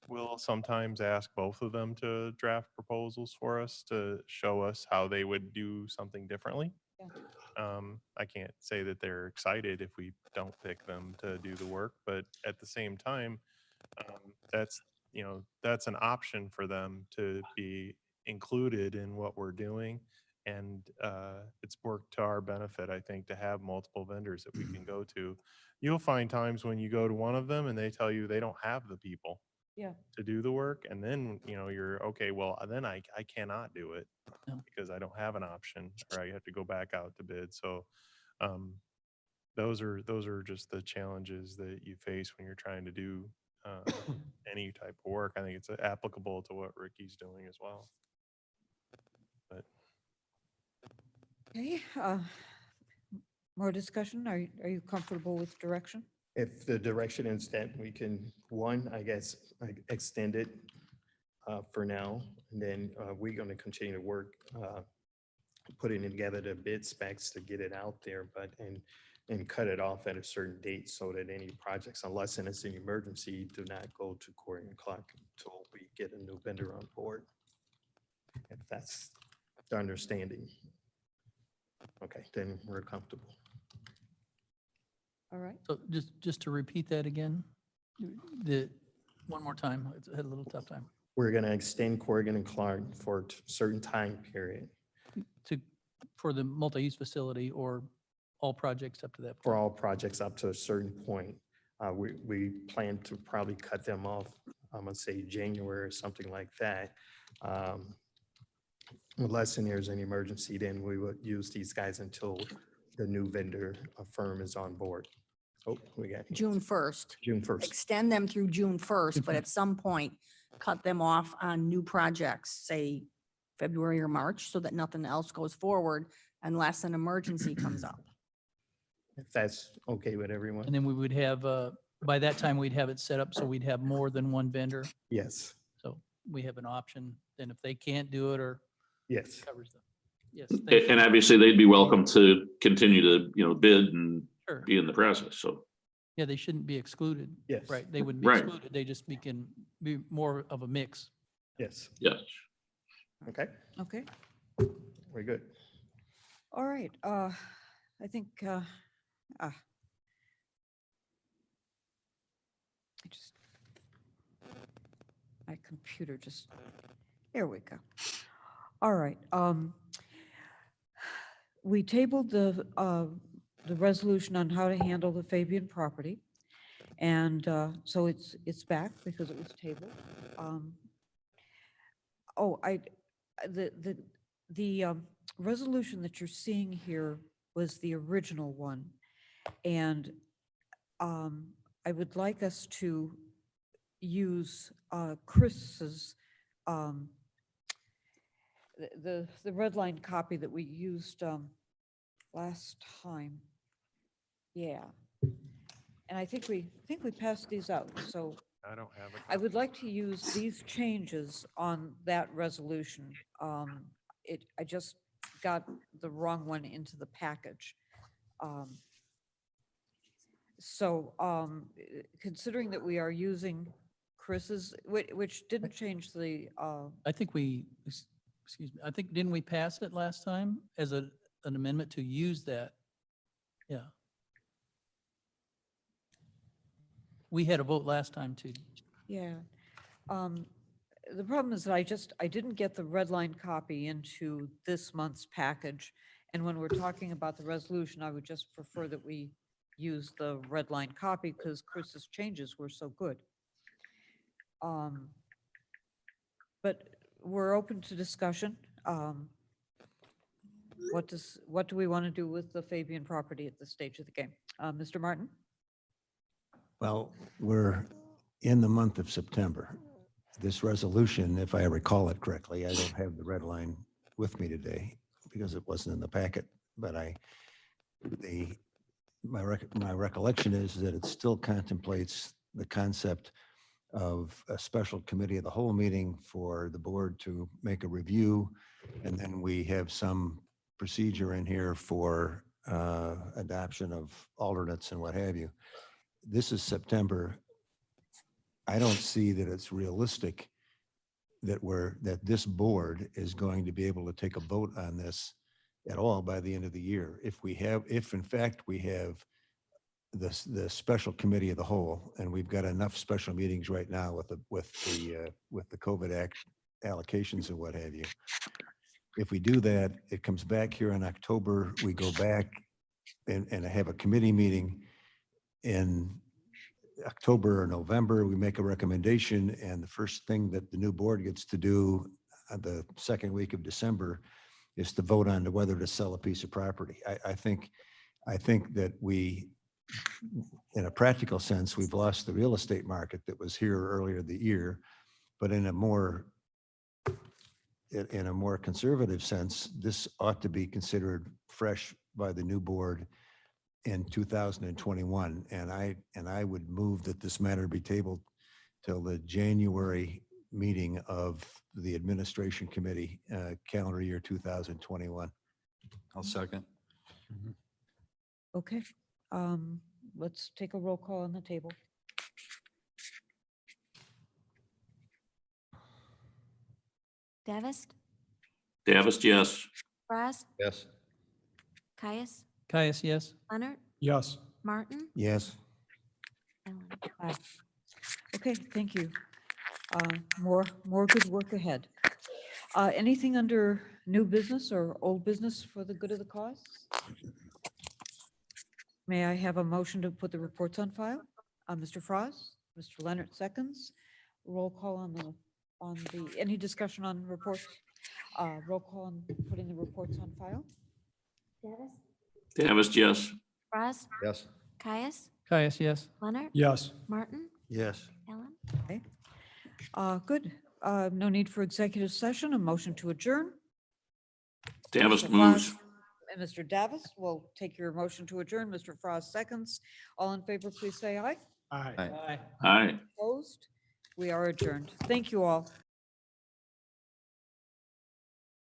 will sometimes ask both of them to draft proposals for us to show us how they would do something differently. Yeah. I can't say that they're excited if we don't pick them to do the work, but at the same time, that's an option for them to be included in what we're doing. And it's worked to our benefit, I think, to have multiple vendors that we can go to. You'll find times when you go to one of them and they tell you they don't have the people Yeah. to do the work. And then, you're okay, well, then I cannot do it No. because I don't have an option, or I have to go back out to bid. So those are just the challenges that you face when you're trying to do any type of work. I think it's applicable to what Ricky's doing as well. But Okay, more discussion? Are you comfortable with direction? If the direction is that we can, one, I guess, extend it for now, and then we're going to continue to work, putting together the bid specs to get it out there, but, and cut it off at a certain date so that any projects, unless it's an emergency, do not go to Corey and Clark until we get a new vendor on board. If that's the understanding. Okay, then we're comfortable. All right. So just to repeat that again, one more time, I had a little tough time. We're going to extend Corrigan and Clark for a certain time period For the multi-use facility, or all projects up to that for point? all projects up to a certain point. We plan to probably cut them off, I'm gonna say January or something like that. Unless there's an emergency, then we would use these guys until the new vendor firm is on board. Oh, we got June 1st. June 1st. Extend them through June 1st, but at some point, cut them off on new projects, say February or March, so that nothing else goes forward unless an emergency comes up. If that's okay with everyone. And then we would have, by that time, we'd have it set up so we'd have more than one vendor. Yes. So we have an option, then if they can't do it or Yes. covers them. Yes. thank you. And obviously they'd be welcome to continue to, bid and Sure. be in the process. So, Yeah, they shouldn't be excluded. Yes. Right, they wouldn't be Right. excluded. They just be more of a mix. Yes. yes. Okay, Okay, very good. all right. I think, I just, my computer just, there we go. All right. We tabled the resolution on how to handle the Fabian property. And so it's back because it was tabled. Oh, the resolution that you're seeing here was the original one. And I would like us to use Chris's, the red line copy that we used last time. Yeah. And I think we passed these out, so I don't have it. I would like to use these changes on that resolution. I just got the wrong one into the package. So considering that we are using Chris's, which didn't change the, I think excuse me, I think, didn't we pass it last time as an amendment to use that? Yeah. We had a vote last time too. yeah. The problem is that I didn't get the red line copy into this month's package. And when we're talking about the resolution, I would just prefer that we use the red line copy because Chris's changes were so good. But we're open to discussion. What do we want to do with the Fabian property at this stage of the game? Mr. Martin? Well, we're in the month of September. This resolution, if I recall it correctly, I don't have the red line with me today because it wasn't in the packet, but my recollection is that it still contemplates the concept of a special committee of the whole meeting for the board to make a review. And then we have some procedure in here for adoption of alternates and what have you. This is September. I don't see that it's realistic that this board is going to be able to take a vote on this at all by the end of the year. If in fact we have the special committee of the whole, and we've got enough special meetings right now with the COVID Act allocations and what have you. If we do that, it comes back here in October, we go back and have a committee meeting in October or November, we make a recommendation, and the first thing that the new board gets to do the second week of December is to vote on whether to sell a piece of property. I think that we, in a practical sense, we've lost the real estate market that was here earlier the year, but in a more conservative sense, this ought to be considered fresh by the new board in 2021. And I would move that this matter be tabled till the January meeting of the administration committee, calendar year 2021. I'll second. Okay. Let's take a roll call on the table. Davis, Davis, yes. Fraz, Yes. Caius, Caius, yes? Leonard, Yes. Martin, Yes. Ellen. Aye. Okay, thank you. More good work ahead. Anything under new business or old business for the good of the cause? May I have a motion to put the reports on file? Mr. Frost, Mr. Leonard seconds. Roll call on any discussion on reports? Roll call on putting the reports on file? Davis, Davis, yes. Fraz, Yes. Caius, Caius, yes? Leonard, Yes. Martin, Yes. Ellen. Okay. Good. No need for executive session. A motion to adjourn. Davis Mr. moves. Frost and Mr. Davis will take your motion to adjourn. Mr. Frost seconds. All in favor, please say aye. Aye. Aye. Aye. Opposed? We are adjourned. Thank you all.